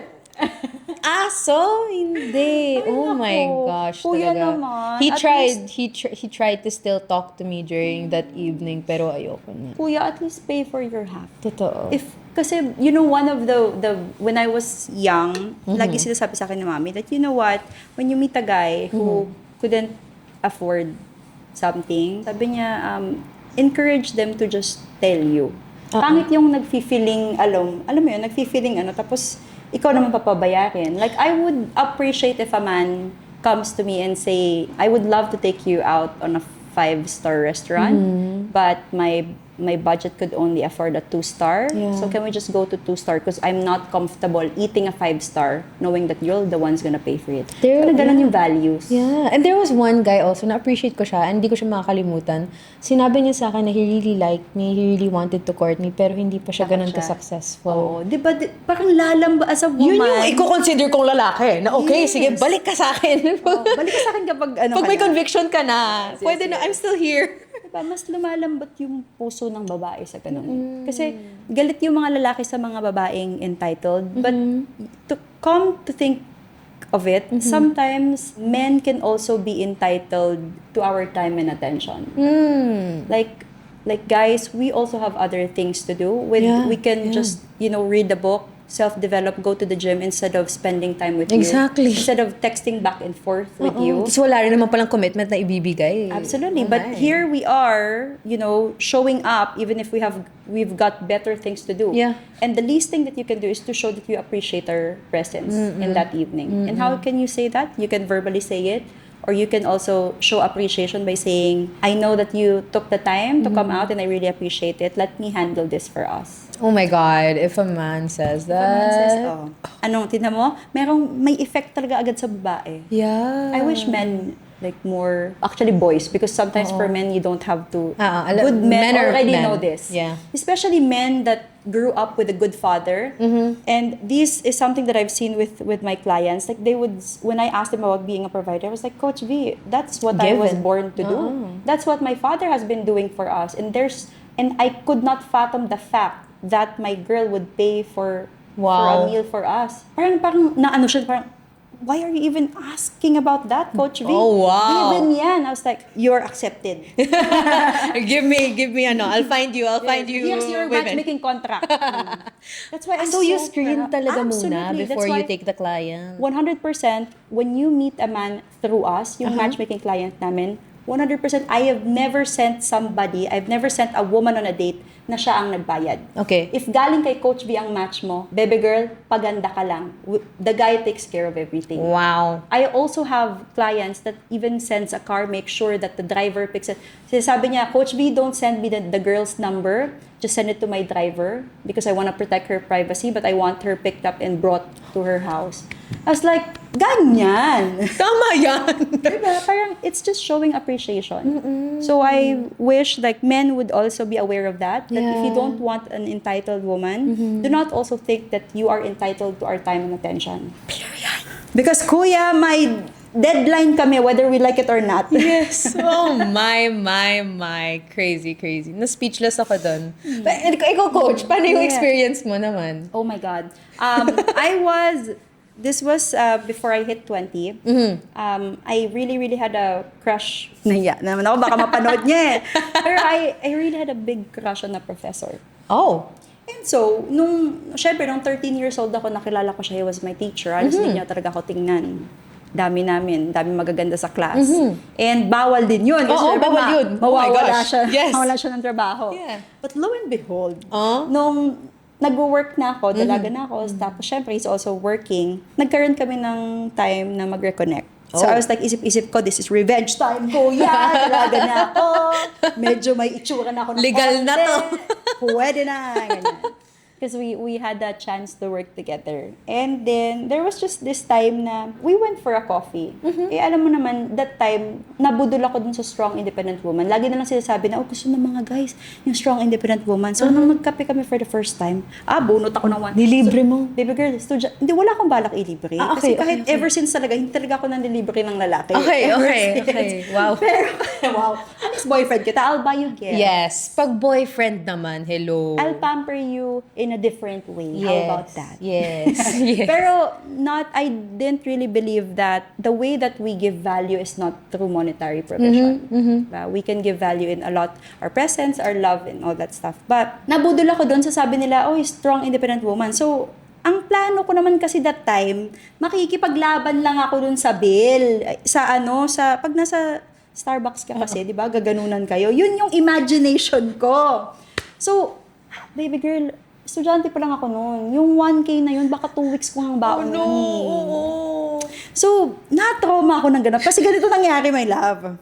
so, hindi. Oh naku. my gosh, Kuya talaga. naman, He at tried to still talk to me during that evening, pero ayoko na. Kuya, at least pay for your half. Totoo. Kasi, you know, one of the when I was young, lagi sinasabi sa akin ni mami that, you know what, when you meet a guy who couldn't afford something, sabi niya, encourage them to just tell you. Pangit yung nagfi-feeling, alam mo yun, nagfi-feeling tapos ikaw naman papabayarin. Like, I would appreciate if a man comes to me and say, I would love to take you out on a 5-star restaurant, but my budget could only afford a 2-star. Yeah. So can we just go to 2-star? Because I'm not comfortable eating a 5-star knowing that you're the one's gonna pay for it. Parang ganun yung values. Yeah. And there was one guy also, na-appreciate ko siya, and hindi ko siya makakalimutan. Sinabi niya sa akin na he really liked me, he really wanted to court me, pero hindi pa siya ganun ka-successful. Oo. Di ba, parang lalamba as a woman. Yun yung i-consider kong lalaki, na okay, Yes. sige, balik ka sa akin. Balik ka sa akin kapag Pag may ka na. conviction ka na, pwede na, I'm still here. Diba, mas lumalambot yung puso ng babae sa ganun. Kasi galit yung mga lalaki sa mga babaeng entitled. But to come to think of it, sometimes men can also be entitled to our time and attention. Like guys, we also have other things to do. We can just, read the book, self-develop, go to the gym instead of spending time with Exactly. you. Instead of texting back and forth with you. Tapos wala rin naman palang commitment na ibibigay. Absolutely. But here we are, showing up even if we've got better things to do. Yeah. And the least thing that you can do is to show that you appreciate our presence in that evening. And how can you say that? You can verbally say it, or you can also show appreciation by saying, I know that you took the time to come out and I really appreciate it. Let me handle this for us. Oh my God, if a man says that. Man says, tignan mo? May effect talaga agad sa babae. Yeah. I wish men actually boys, because sometimes for men you don't have to. Good men already know this. Yeah. Especially men that grew up with a good father. And this is something that I've seen with my clients. Like when I asked them about being a provider, I was like, Coach V, that's what I was born to do. That's what my father has been doing for us. And I could not fathom the fact that my girl would pay for a meal for us. Parang naano siya, parang, why are you even asking about that, Coach V? Oh, wow. Given yan. I was like, you're accepted. give me I'll find you Here's your women. matchmaking contract. That's why So you screen talaga muna Absolutely. before That's why you take the client. 100%, when you meet a man through us, yung matchmaking client namin, 100%, I've never sent a woman on a date na siya ang nagbayad. Okay. If galing kay Coach V ang match mo, baby girl, paganda ka lang. The guy takes care of everything. Wow. I also have clients that even sends a car, make sure that the driver picks it. Sabi niya, Coach V, don't send me the girl's number. Just send it to my driver because I want to protect her privacy, but I want her picked up and brought to her house. I was like, ganyan. Tama yan. Diba? Parang it's just showing appreciation. So I wish men would also be aware of that. That if you don't want an entitled woman, do not also think that you are entitled to our time and attention. Period. Because kuya, deadline kami whether we like it or not. Yes. Oh my. Crazy. Na-speechless ako dun. But, ikaw, coach, paano yung Yeah. experience mo naman? Oh my God. This was before I hit 20. I really had a crush. Nahiya naman ako, baka mapanood niya eh. Pero I really had a big crush on a professor. Oh. And so, syempre, nung 13 years old ako, nakilala ko siya, he was my teacher. Alas din niya talaga ako tingnan. Dami magaganda sa class. And bawal din yun. Kasi syempre, bawal yun. Oh my mawawala gosh. siya. Yes. Mawala siya ng trabaho. Yeah. But lo and behold, Oh? nung nag-work na ako, dalaga na ako, tapos syempre, he's also working, nagkaroon kami ng time na mag-reconnect. So Oh. I was like, isip-isip ko, this is revenge time ko. Yeah, dalaga na ako. Medyo may itsura na ako ng Legal na konti. to. Pwede na. Ganyan. Because we had that chance to work together. And then, there was just this time na we went for a coffee. Eh, alam mo naman, that time, nabudol ako dun sa strong independent woman. Lagi na lang sinasabi na, gusto ng mga guys, yung strong independent woman. So, nung nagkape kami for the first time, bunot ako ng one. Nilibre mo? Baby girl, hindi, wala akong balak ilibre. Okay, Kasi kahit okay. ever since talaga, hindi talaga ako nanilibre ng lalaki. Okay. Ever since. Wow. Pero, wow. At least boyfriend kita, I'll buy you gifts. Yes. Pag boyfriend naman, hello. I'll pamper you in a different way. How about that? Yes. Yes. Pero I didn't really believe that the way that we give value is not through monetary provision. We can give value in a lot, our presence, our love, and all that stuff. But nabudol ako doon sa sabi nila, strong independent woman. So, ang plano ko naman kasi that time, makikipaglaban lang ako doon sa bill. Pag nasa Starbucks ka kasi, di ba, gaganunan kayo. Yun yung imagination ko. So, baby girl, estudyante pa lang ako noon. Yung 1K na yun, baka 2 weeks ko ang baon yun. So, na-trauma ako ng ganun. Kasi ganito nangyari, my love.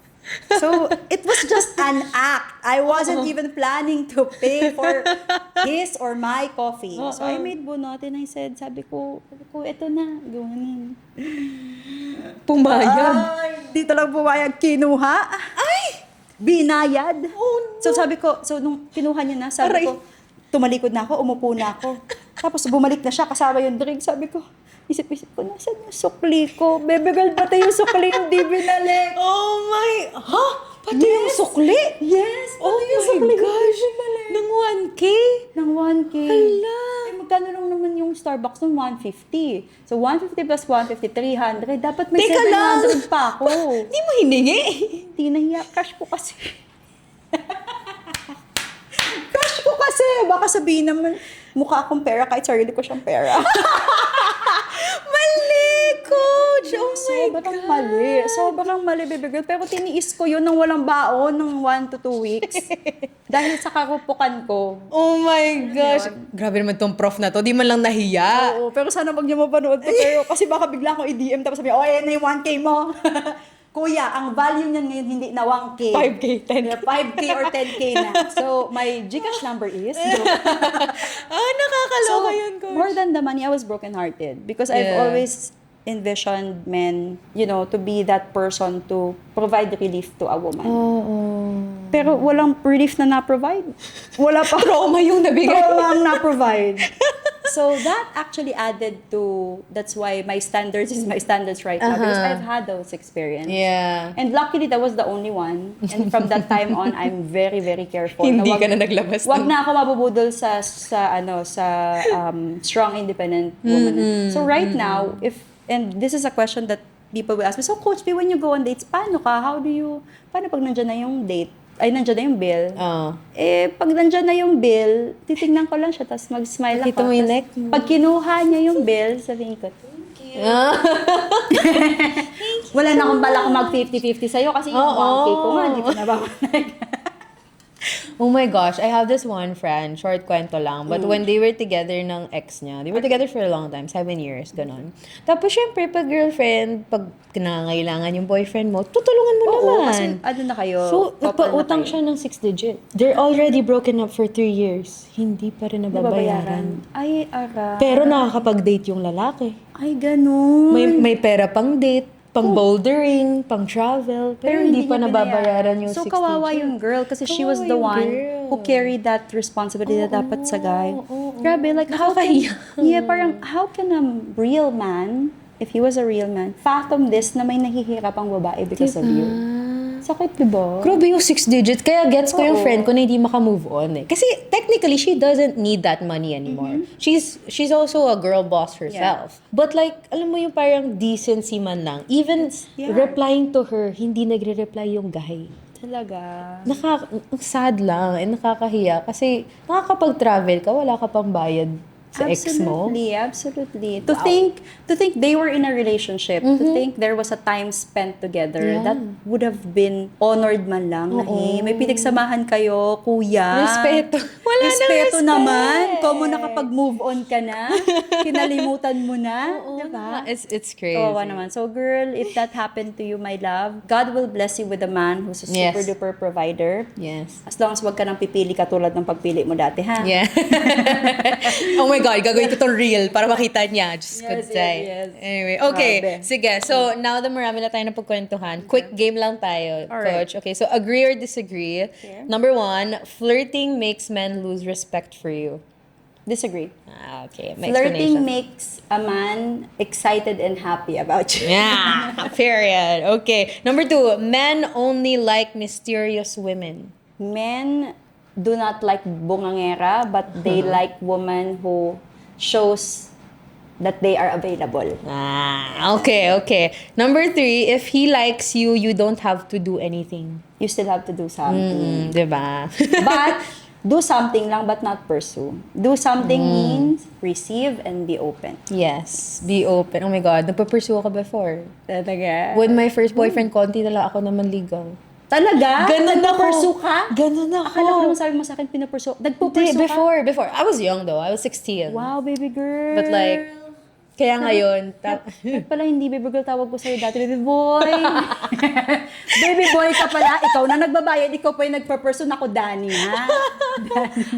So, it was just an act. I wasn't even planning to pay for his or my coffee. So, I made bunot and I said, sabi ko, eto na, gawin. Pumayag. Dito lang pumayag, kinuha. Ay! Binayad. So, sabi ko, nung kinuha niya na, sabi ko, tumalikod na ako, umupo na ako. Tapos bumalik na siya, kasama yung drink. Sabi ko, isip-isip ko, nasan yung sukli ko? Baby girl, pati yung sukli hindi binalik. Oh my... Pati yung sukli? Yes, Oh pati yung my sukli ko gosh. hindi binalik. Ng 1K? Ng 1K. Hala. Magkano lang naman yung Starbucks nung 150. So, 150 plus 150, 300. Dapat may Teka 700 pa ako. Di mo hiningi? Hindi nahiya. Crush ko kasi. Crush ko kasi. Baka sabihin naman, mukha akong pera kahit sarili ko siyang pera. Mali, coach! Oh my Sobrang God! mali. Sobrang mali, baby girl. Pero tiniis ko yun ng walang baon ng 1 to 2 weeks. Dahil sa karupukan ko. Oh my gosh! Grabe naman tong prof na to. Di man lang nahiya. Oo, pero sana wag niyo mapanood to. Pero kasi baka bigla akong i-DM tapos sabi, ayan na yung 1K mo. Kuya, ang value niyan ngayon hindi na 1K. 5K, 10K. 5K or 10K na. So, my Gcash number is... Nakakaloka yun, coach. More than the money, I was brokenhearted. Because I've always envisioned men, to be that person to provide relief to a woman. Pero walang relief na na-provide. Wala pa. Trauma yung nabigay. Trauma ang na-provide. So that actually added to, that's why my standards is my standards right now. Because I've had those experiences. Yeah. And luckily, that was the only one. And from that time on, I'm very, very careful. Hindi ka na naglabas. Wag na ako mabubudol sa strong independent woman. So right now, and this is a question that people will ask me, so Coach B, when you go on dates, paano ka? Paano pag nandyan na yung date? Ay, nandyan na yung bill. Pag nandyan na yung bill, titignan ko lang siya, tapos mag-smile ako. Kita mo yung neck? Pag kinuha niya yung bill, sabihin ko, thank you. Wala na akong balak mag-50-50 sa'yo kasi yung 1K ko nga, hindi pa nababalik. Oh my gosh, I have this one friend, short kwento lang, but when they were together ng ex niya, they were together for a long time, 7 years, ganon. Tapos syempre, pag girlfriend, pag nangangailangan yung boyfriend mo, tutulungan mo naman. Kasi na kayo. So, nagpautang siya ng 6 digit. They're already broken up for 3 years. Hindi pa rin nababayaran. Ay, ara. Pero nakakapag-date yung lalaki. Ay, ganun. May pera pang date, pang bouldering, pang travel, pero hindi pa niya nababayaran yung 6 So, kawawa digit. yung girl kasi she was Kawawa the yung one girl. who carried that responsibility na dapat sa guy. Oo. Grabe, like, how can, Nakakahiya. yeah, parang, how can a real man if he was a real man, fathom this na may nahihirapang babae because of you. Sakit, diba? Grabe yung 6 digits. Kaya gets ko yung Oo. friend ko na hindi makamove on eh. Kasi technically, she doesn't need that money anymore. She's also a girl boss herself. But like, alam mo yung parang decency man lang. Even replying to her, hindi nagre-reply yung guy. Talaga. Ang sad lang and nakakahiya. Kasi nakakapag-travel ka, wala ka pang bayad sa ex mo. Absolutely. To think they were in a relationship, to think there was a time spent together, that would have been honored man lang. Na, hey, may pinagsamahan kayo, kuya. Respeto. Wala nang Respeto respect. naman. Como nakapag-move on ka na, kinalimutan mo na. Diba? It's crazy. Kawawa naman. So girl, if that happened to you, my love, God will bless you with a man who's a super duper provider. Yes. As long as wag ka nang pipili katulad ng pagpili mo dati, ha? Yeah. Oh my God, gagawin ko itong reel para makita niya. Just good day. Yes. Anyway, okay. Grabe. Sige. So, now that marami na tayo na pagkwentuhan, quick game lang tayo, Alright. Coach. Okay, so agree or disagree? Okay. Number 1, flirting makes men lose respect for you. Disagree. Okay, my Flirting explanation. makes a man excited and happy about you. Yeah, period. Okay. Number 2, men only like mysterious women. Men do not like bungangera, but they like women who shows that they are available. Okay. Number 3, if he likes you, you don't have to do anything. You still have to do something. Diba? But do something lang, but not pursue. Do something means receive and be open. Yes, be open. Oh my God, nagpa-pursue ako before. Talaga? With my first boyfriend, konti na lang ako naman ligaw. Talaga? Ganun Nagpa-pursue ako. ka? Ganun ako. Akala ko naman sabi mo sa akin, pinapursu. Nagpo-pursue Hindi, ka? before. I was young though. I was 16. Wow, baby girl. But like, kaya ngayon, Ba't pala hindi baby girl tawag ko sa'yo dati, baby boy. Baby boy ka pala, ikaw na nagbabayad, ikaw pa yung nagpa-person ako, Dani, ha?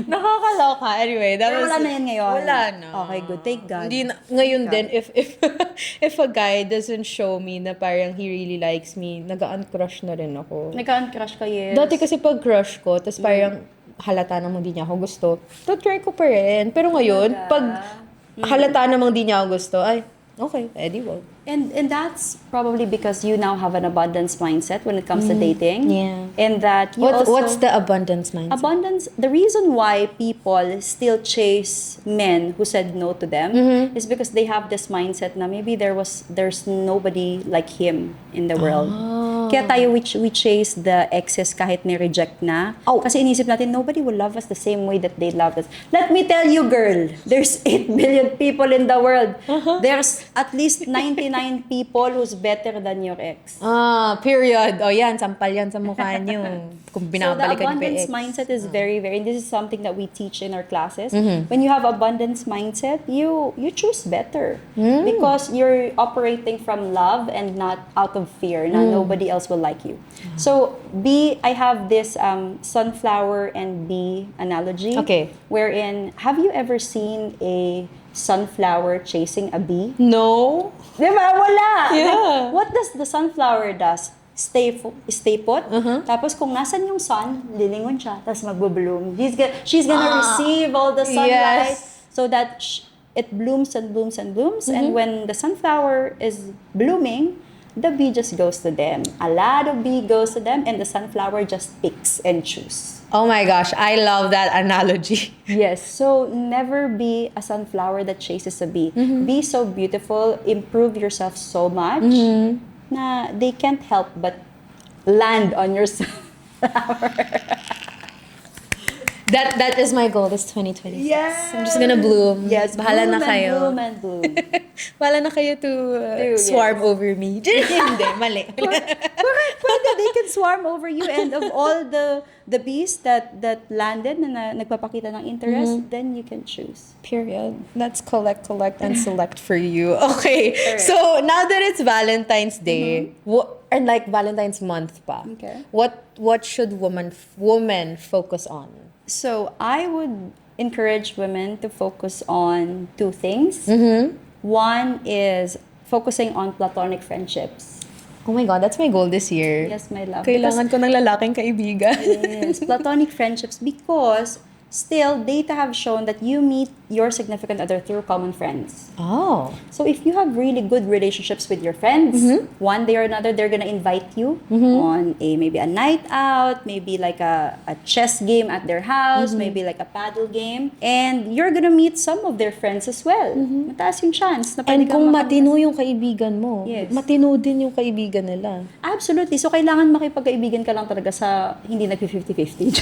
nakakaloka. Anyway, that Pero was... wala na yan ngayon. Wala na. Okay, good. Thank God. Hindi na, ngayon din, if a guy doesn't show me na parang he really likes me, nag-uncrush na rin ako. Nagka-uncrush ka, yes. Dati kasi pag crush ko, tapos parang halata namang di niya ako gusto, try ko pa rin. Pero ngayon, pag halata namang di niya ako gusto, ay, okay, edi wag. And that's probably because you now have an abundance mindset when it comes to dating. Yeah. And that you What's the abundance mindset? abundance, the reason why people still chase men who said no to them is because they have this mindset na maybe there's nobody like him in the world. Kaya tayo we chase the exes kahit ni-reject na. Kasi inisip natin, nobody will love us the same way that they love us. Let me tell you, girl, there's 8 billion people in the world. There's at least 99 people who's better than your ex. Period. O yan, sampal yan sa mukha niyo. Kung So the binabalikan niyo pa yung abundance ex. mindset is very, very, and this is something that we teach in our classes. When you have abundance mindset, you choose better because you're operating from love and not out of fear. Na nobody else will like you. So I have this sunflower and bee analogy. Okay. Wherein, have you ever seen a sunflower chasing a bee? No. Diba? Wala. Yeah. Like, what does the sunflower does? Stay put. Tapos kung nasan yung sun, lilingon siya. Tapos magbo-bloom. She's gonna receive all the sunlight so that it blooms and blooms and blooms. And when the sunflower is blooming, the bee just goes to them. A lot of bee goes to them and the sunflower just picks and chooses. Oh my gosh, I love that analogy. Yes. So never be a sunflower that chases a bee. Be so beautiful, improve yourself so much na they can't help but land on your sunflower. That is my goal this 2026. Yes. I'm just gonna bloom. Yes, Bahala na bloom kayo. and bloom and bloom. Bahala na kayo to swarm over me. Hindi, mali. Correct. Pwede, they can swarm over you and of all the bees that landed na nagpapakita ng interest, then you can choose. Period. That's collect, and select for you. Okay. So, now that it's Valentine's Day, and like Valentine's month pa, Okay. what should women focus on? So I would encourage women to focus on 2 things. One is focusing on platonic friendships. Oh my God, that's my goal this year. Yes, my love. Kailangan ko ng lalaking kaibigan. Yes, platonic friendships because still, data have shown that you meet your significant other through common friends. Oh. So if you have really good relationships with your friends, one day or another, they're gonna invite you on maybe a night out, maybe like a chess game at their house, maybe like a paddle game, and you're gonna meet some of their friends as well. Mataas yung chance na pwede And kang kung matino yung kaibigan mo, Yes. matino din yung kaibigan nila. Absolutely. So, kailangan makipagkaibigan ka lang talaga sa hindi nag-50-50.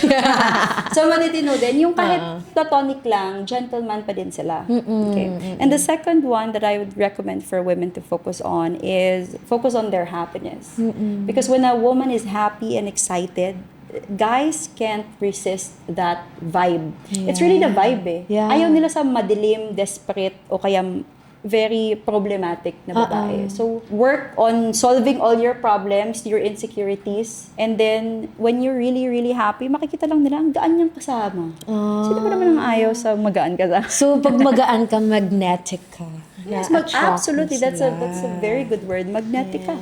So, matitino din. Yung kahit platonic lang, gentleman pa din sila. Okay. And the second one that I would recommend for women to focus on is focus on their happiness. Because when a woman is happy and excited, guys can't resist that vibe. It's really the vibe eh. Yeah. Ayaw nila sa madilim, desperate, o kaya very problematic na babae. So, work on solving all your problems, your insecurities, and then, when you're really, really happy, makikita lang nila, ang gaan niyang kasama. Sino ba naman ang ayaw sa magaan kasama? So, pag magaan ka, magnetic ka. Yes, Na-attract absolutely. mo That's a very good word. Magnetic ka.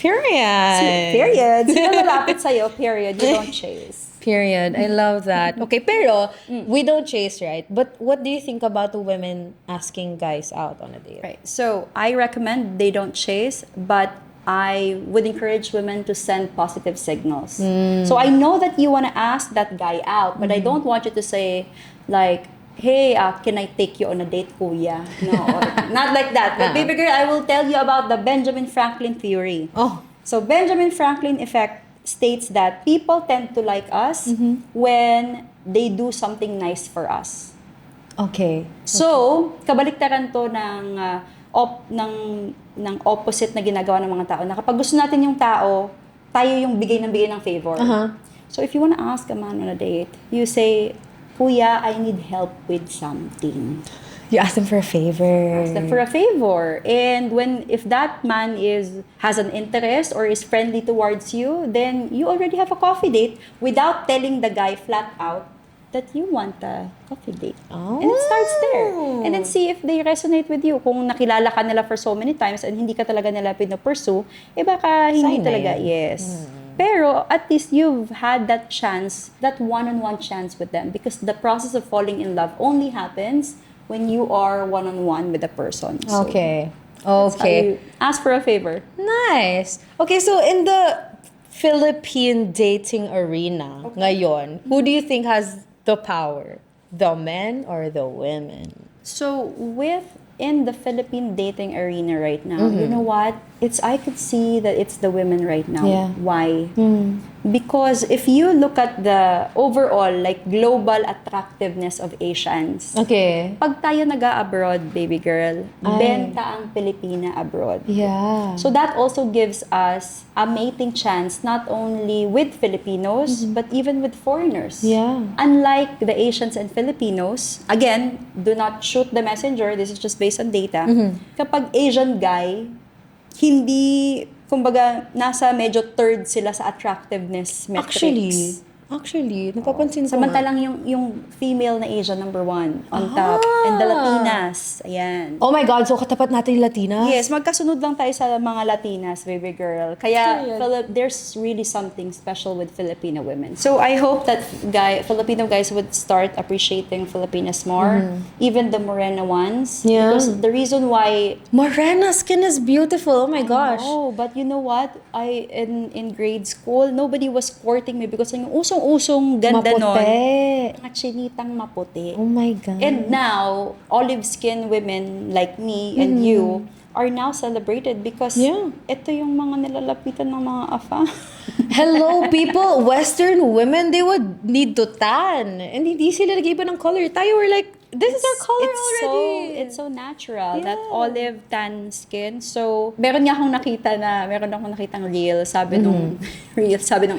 Period. Period. Sino malapit sa'yo? Period. You don't chase. Period. I love that. Okay, pero we don't chase, right? But what do you think about women asking guys out on a date? Right. So, I recommend they don't chase, but I would encourage women to send positive signals. So, I know that you want to ask that guy out, but I don't want you to say, like, hey, can I take you on a date, kuya? No, or not like that. But baby girl, I will tell you about the Benjamin Franklin theory. Oh. So, Benjamin Franklin effect states that people tend to like us when they do something nice for us. Okay. So, kabaliktaran to ng opposite na ginagawa ng mga tao. Na kapag gusto natin yung tao, tayo yung bigay ng favor. So, if you wanna ask a man on a date, you say, kuya, I need help with something. You ask them for a favor. Ask them for a favor. And if that man has an interest or is friendly towards you, then you already have a coffee date without telling the guy flat out that you want a coffee date. Oh. And it starts there. And then see if they resonate with you. Kung nakilala ka nila for so many times and hindi ka talaga nila pinapursue, baka hindi Sign na talaga. yan. Yes. Pero at least you've had that chance, that one-on-one chance with them, because the process of falling in love only happens when you are one-on-one with a person. So, Okay. that's how Okay. you ask for a favor. Nice. Okay, so in the Philippine dating arena ngayon, who do you think has the power? The men or the women? So in the Philippine dating arena right now, you know what? I could see that it's the women right now. Yeah. Why? Because if you look at the overall, like, global attractiveness of Asians, Okay. pag tayo nag-a-abroad, baby girl, Ay. benta ang Pilipina abroad. Yeah. So that also gives us a mating chance not only with Filipinos, but even with foreigners. Yeah. Unlike the Asians and Filipinos, again, do not shoot the messenger, this is just based on data. Kapag Asian guy, hindi, kumbaga, nasa medyo third sila sa attractiveness metrics. Actually, napapansin ko nga. Samantalang yung female na Asian, number 1 on top. And the Latinas, ayan. Oh my God, so katapat natin yung Latinas? Yes, magkasunod lang tayo sa mga Latinas, baby girl. Kaya there's really something special with Filipino women. So I hope that Filipino guys would start appreciating Filipinas more, even the morena ones. Yeah. Because the reason why... Morena skin is beautiful. Oh my gosh. Oh, but you know what? In grade school, nobody was courting me because yung usong ganda nun. Maputi. Mga chinitang maputi. Oh my God. And now, olive skin women like me and you are now celebrated because ito yung mga nilalapitan ng mga afa. Hello, people. Western women, they would need to tan. And hindi sila nag-iba ng color. Tayo were like, this is our color already. It's so natural, that olive tan skin. So, meron akong nakitang reel, sabi nung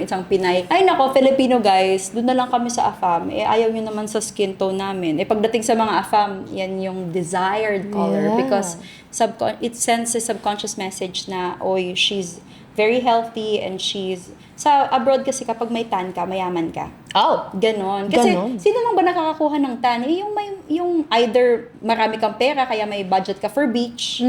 isang Pinay, ay nako, Filipino guys, doon na lang kami sa AFAM. Ayaw nyo naman sa skin tone namin. Pagdating sa mga AFAM, yan yung desired color because it sends a subconscious message na, oy, she's very healthy and sa abroad kasi kapag may tan ka, mayaman ka. Oh. Ganon. Kasi Ganon. sino lang ba nakakakuha ng tan? Yung either marami kang pera kaya may budget ka for beach.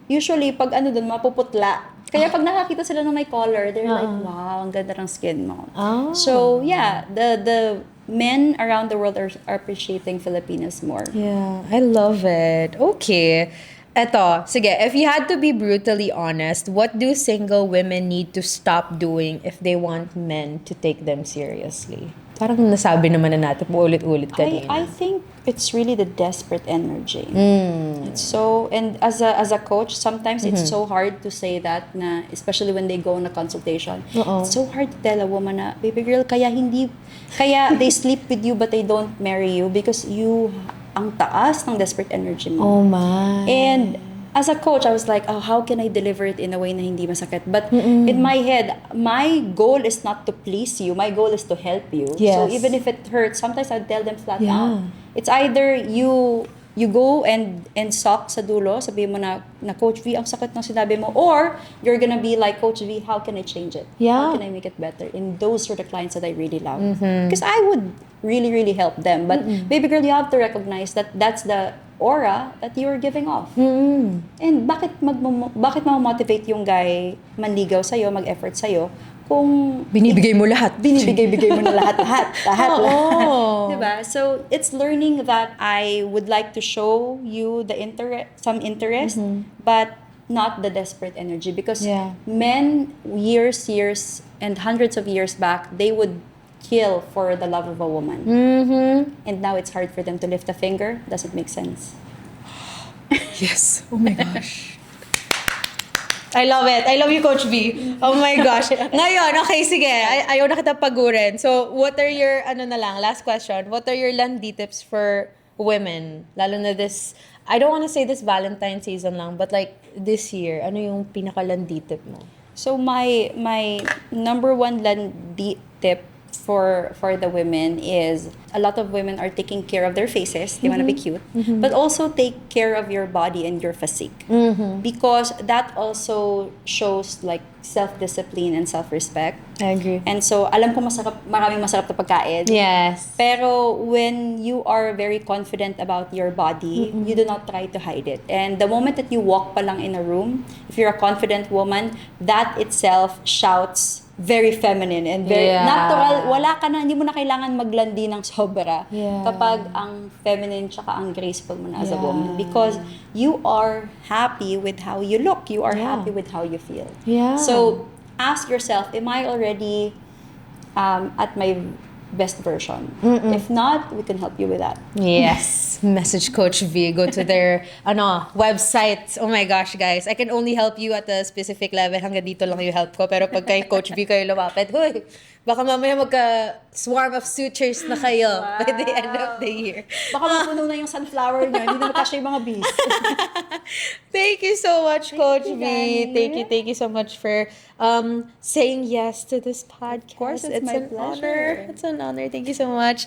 Usually pag doon mapuputla. Kaya pag nakakita sila ng may color, they're like, wow, ang ganda ng skin mo. Oh. So yeah, the men around the world are appreciating Filipinas more. Yeah, I love it. Okay. Eto, sige, if you had to be brutally honest, what do single women need to stop doing if they want men to take them seriously? Parang nasabi naman na natin po ulit-ulit kanina. I think it's really the desperate energy. It's so, and as a coach, sometimes it's so hard to say that, na especially when they go on a consultation. It's so hard to tell a woman na, baby girl, kaya they sleep with you but they don't marry you because you ang taas ng desperate energy mo. Oh my. And as a coach, I was like, oh, how can I deliver it in a way na hindi masakit? But in my head, my goal is not to please you. My goal is to help you. Yes. So even if it hurts, sometimes I'll tell them flat out. It's either you go and suck sa dulo, sabihin mo na Coach V, ang sakit ng sinabi mo, or you're gonna be like, Coach V, how can I change it? Yeah. How can I make it better? And those are the clients that I really love. Because I would really, really help them. But baby girl, you have to recognize that that's the aura that you are giving off. And bakit ma-motivate yung guy manligaw sa'yo, mag-effort sa'yo, kung Binibigay mo lahat. binibigay mo na lahat. Oo. Diba? So, it's learning that I would like to show you some interest, but not the desperate energy. Because men, years, and hundreds of years back, they would kill for the love of a woman. And now it's hard for them to lift a finger. Does it make sense? Yes. Oh my gosh. I love it. I love you, Coach V. Oh my gosh. Ngayon, okay, sige. Ayaw na kita pagurin. So, what are your, last question. What are your Landi tips for women? Lalo na this, I don't want to say this Valentine season lang, but like this year, ano yung pinaka-Landi tip mo? So, my number one Landi tip for the women is a lot of women are taking care of their faces. They want to be cute. But also take care of your body and your physique. Because that also shows like self-discipline and self-respect. I agree. And so, alam ko maraming masarap na pagkain. Yes. Pero when you are very confident about your body, you do not try to hide it. And the moment that you walk pa lang in a room, if you're a confident woman, that itself shouts very feminine and very natural. Hindi mo na kailangan maglandi ng sobra kapag ang feminine tsaka ang graceful mo na as a woman. Because you are happy with how you look. You are happy with how you feel. Yeah. So, ask yourself, am I already at my best version? If not, we can help you with that. Yes. Message Coach V. Go to their website. Oh my gosh, guys. I can only help you at a specific level. Hanggang dito lang yung help ko. Pero pag kay Coach V kayo lumapit, huy, baka mamaya magka-swarm of sutures na kayo by the end of the year. Baka mapuno na yung sunflower niya. Hindi na makasya yung mga bees. Thank you so much, Coach you, V. Dani. Thank you so much for saying yes to this podcast. Of course, it's my an pleasure. honor. It's an honor. Thank you so much.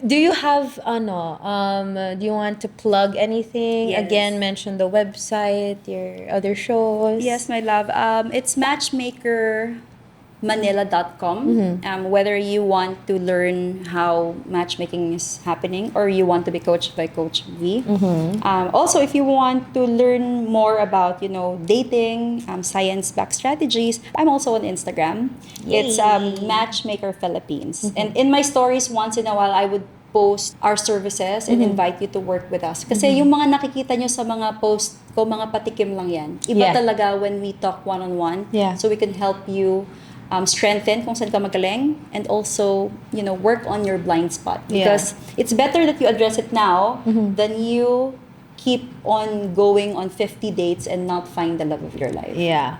Do you have do you want to plug anything? Yes. Again, mention the website, your other shows. Yes, my love. It's matchmakermanila.com. Whether you want to learn how matchmaking is happening or you want to be coached by Coach V. Also, if you want to learn more about, dating, science-backed strategies, I'm also on Instagram. It's Matchmaker Philippines. And in my stories, once in a while, I would post our services and invite you to work with us. Kasi yung mga nakikita nyo sa mga post ko, mga patikim lang yan. Iba talaga when we talk one-on-one. Yeah. So we can help you strengthen kung saan ka magaling and also, work on your blind spot. Because it's better that you address it now than you keep on going on 50 dates and not find the love of your life. Yeah.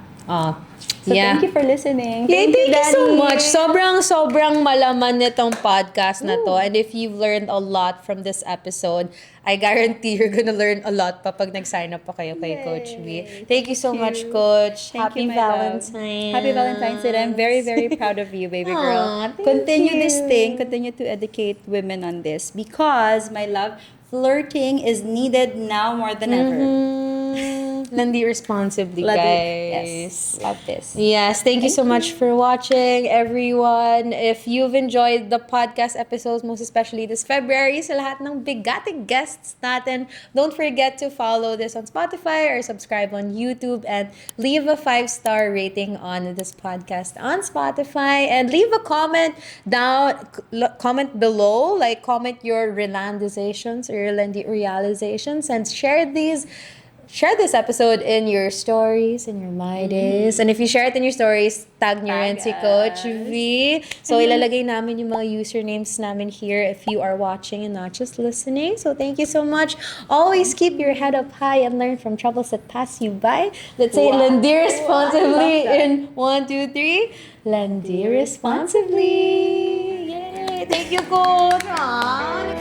So thank you for listening. Thank you so Dani. much. Sobrang malaman nitong podcast na to. And if you've learned a lot from this episode, I guarantee you're gonna learn a lot pa pag nag-sign up pa kayo kay Coach V. Thank you so much, Coach. Happy my love. Valentine's. Happy Valentine's Day. I'm very, very proud of you, baby girl. Aw, thank Continue this you. thing. Continue to educate women on this. Because, my love, flirting is needed now more than ever. Landi Responsibly, guys. Yes, love this. Yes, thank you so much for watching, everyone. If you've enjoyed the podcast episodes, most especially this February, sa lahat ng bigating guests natin, don't forget to follow this on Spotify or subscribe on YouTube and leave a 5-star rating on this podcast on Spotify and leave a comment comment below, like comment your relandizations or your Landi realizations and share this episode in your stories, in your My Days. And if you share it in your stories, tag nyo rin si Coach V. So, ilalagay namin yung mga usernames namin here if you are watching and not just listening. So, thank you so much. Always keep your head up high and learn from troubles that pass you by. Let's say Landi responsibly in 1, 2, 3. Landi responsibly. Yay! Thank you, Coach. Aww.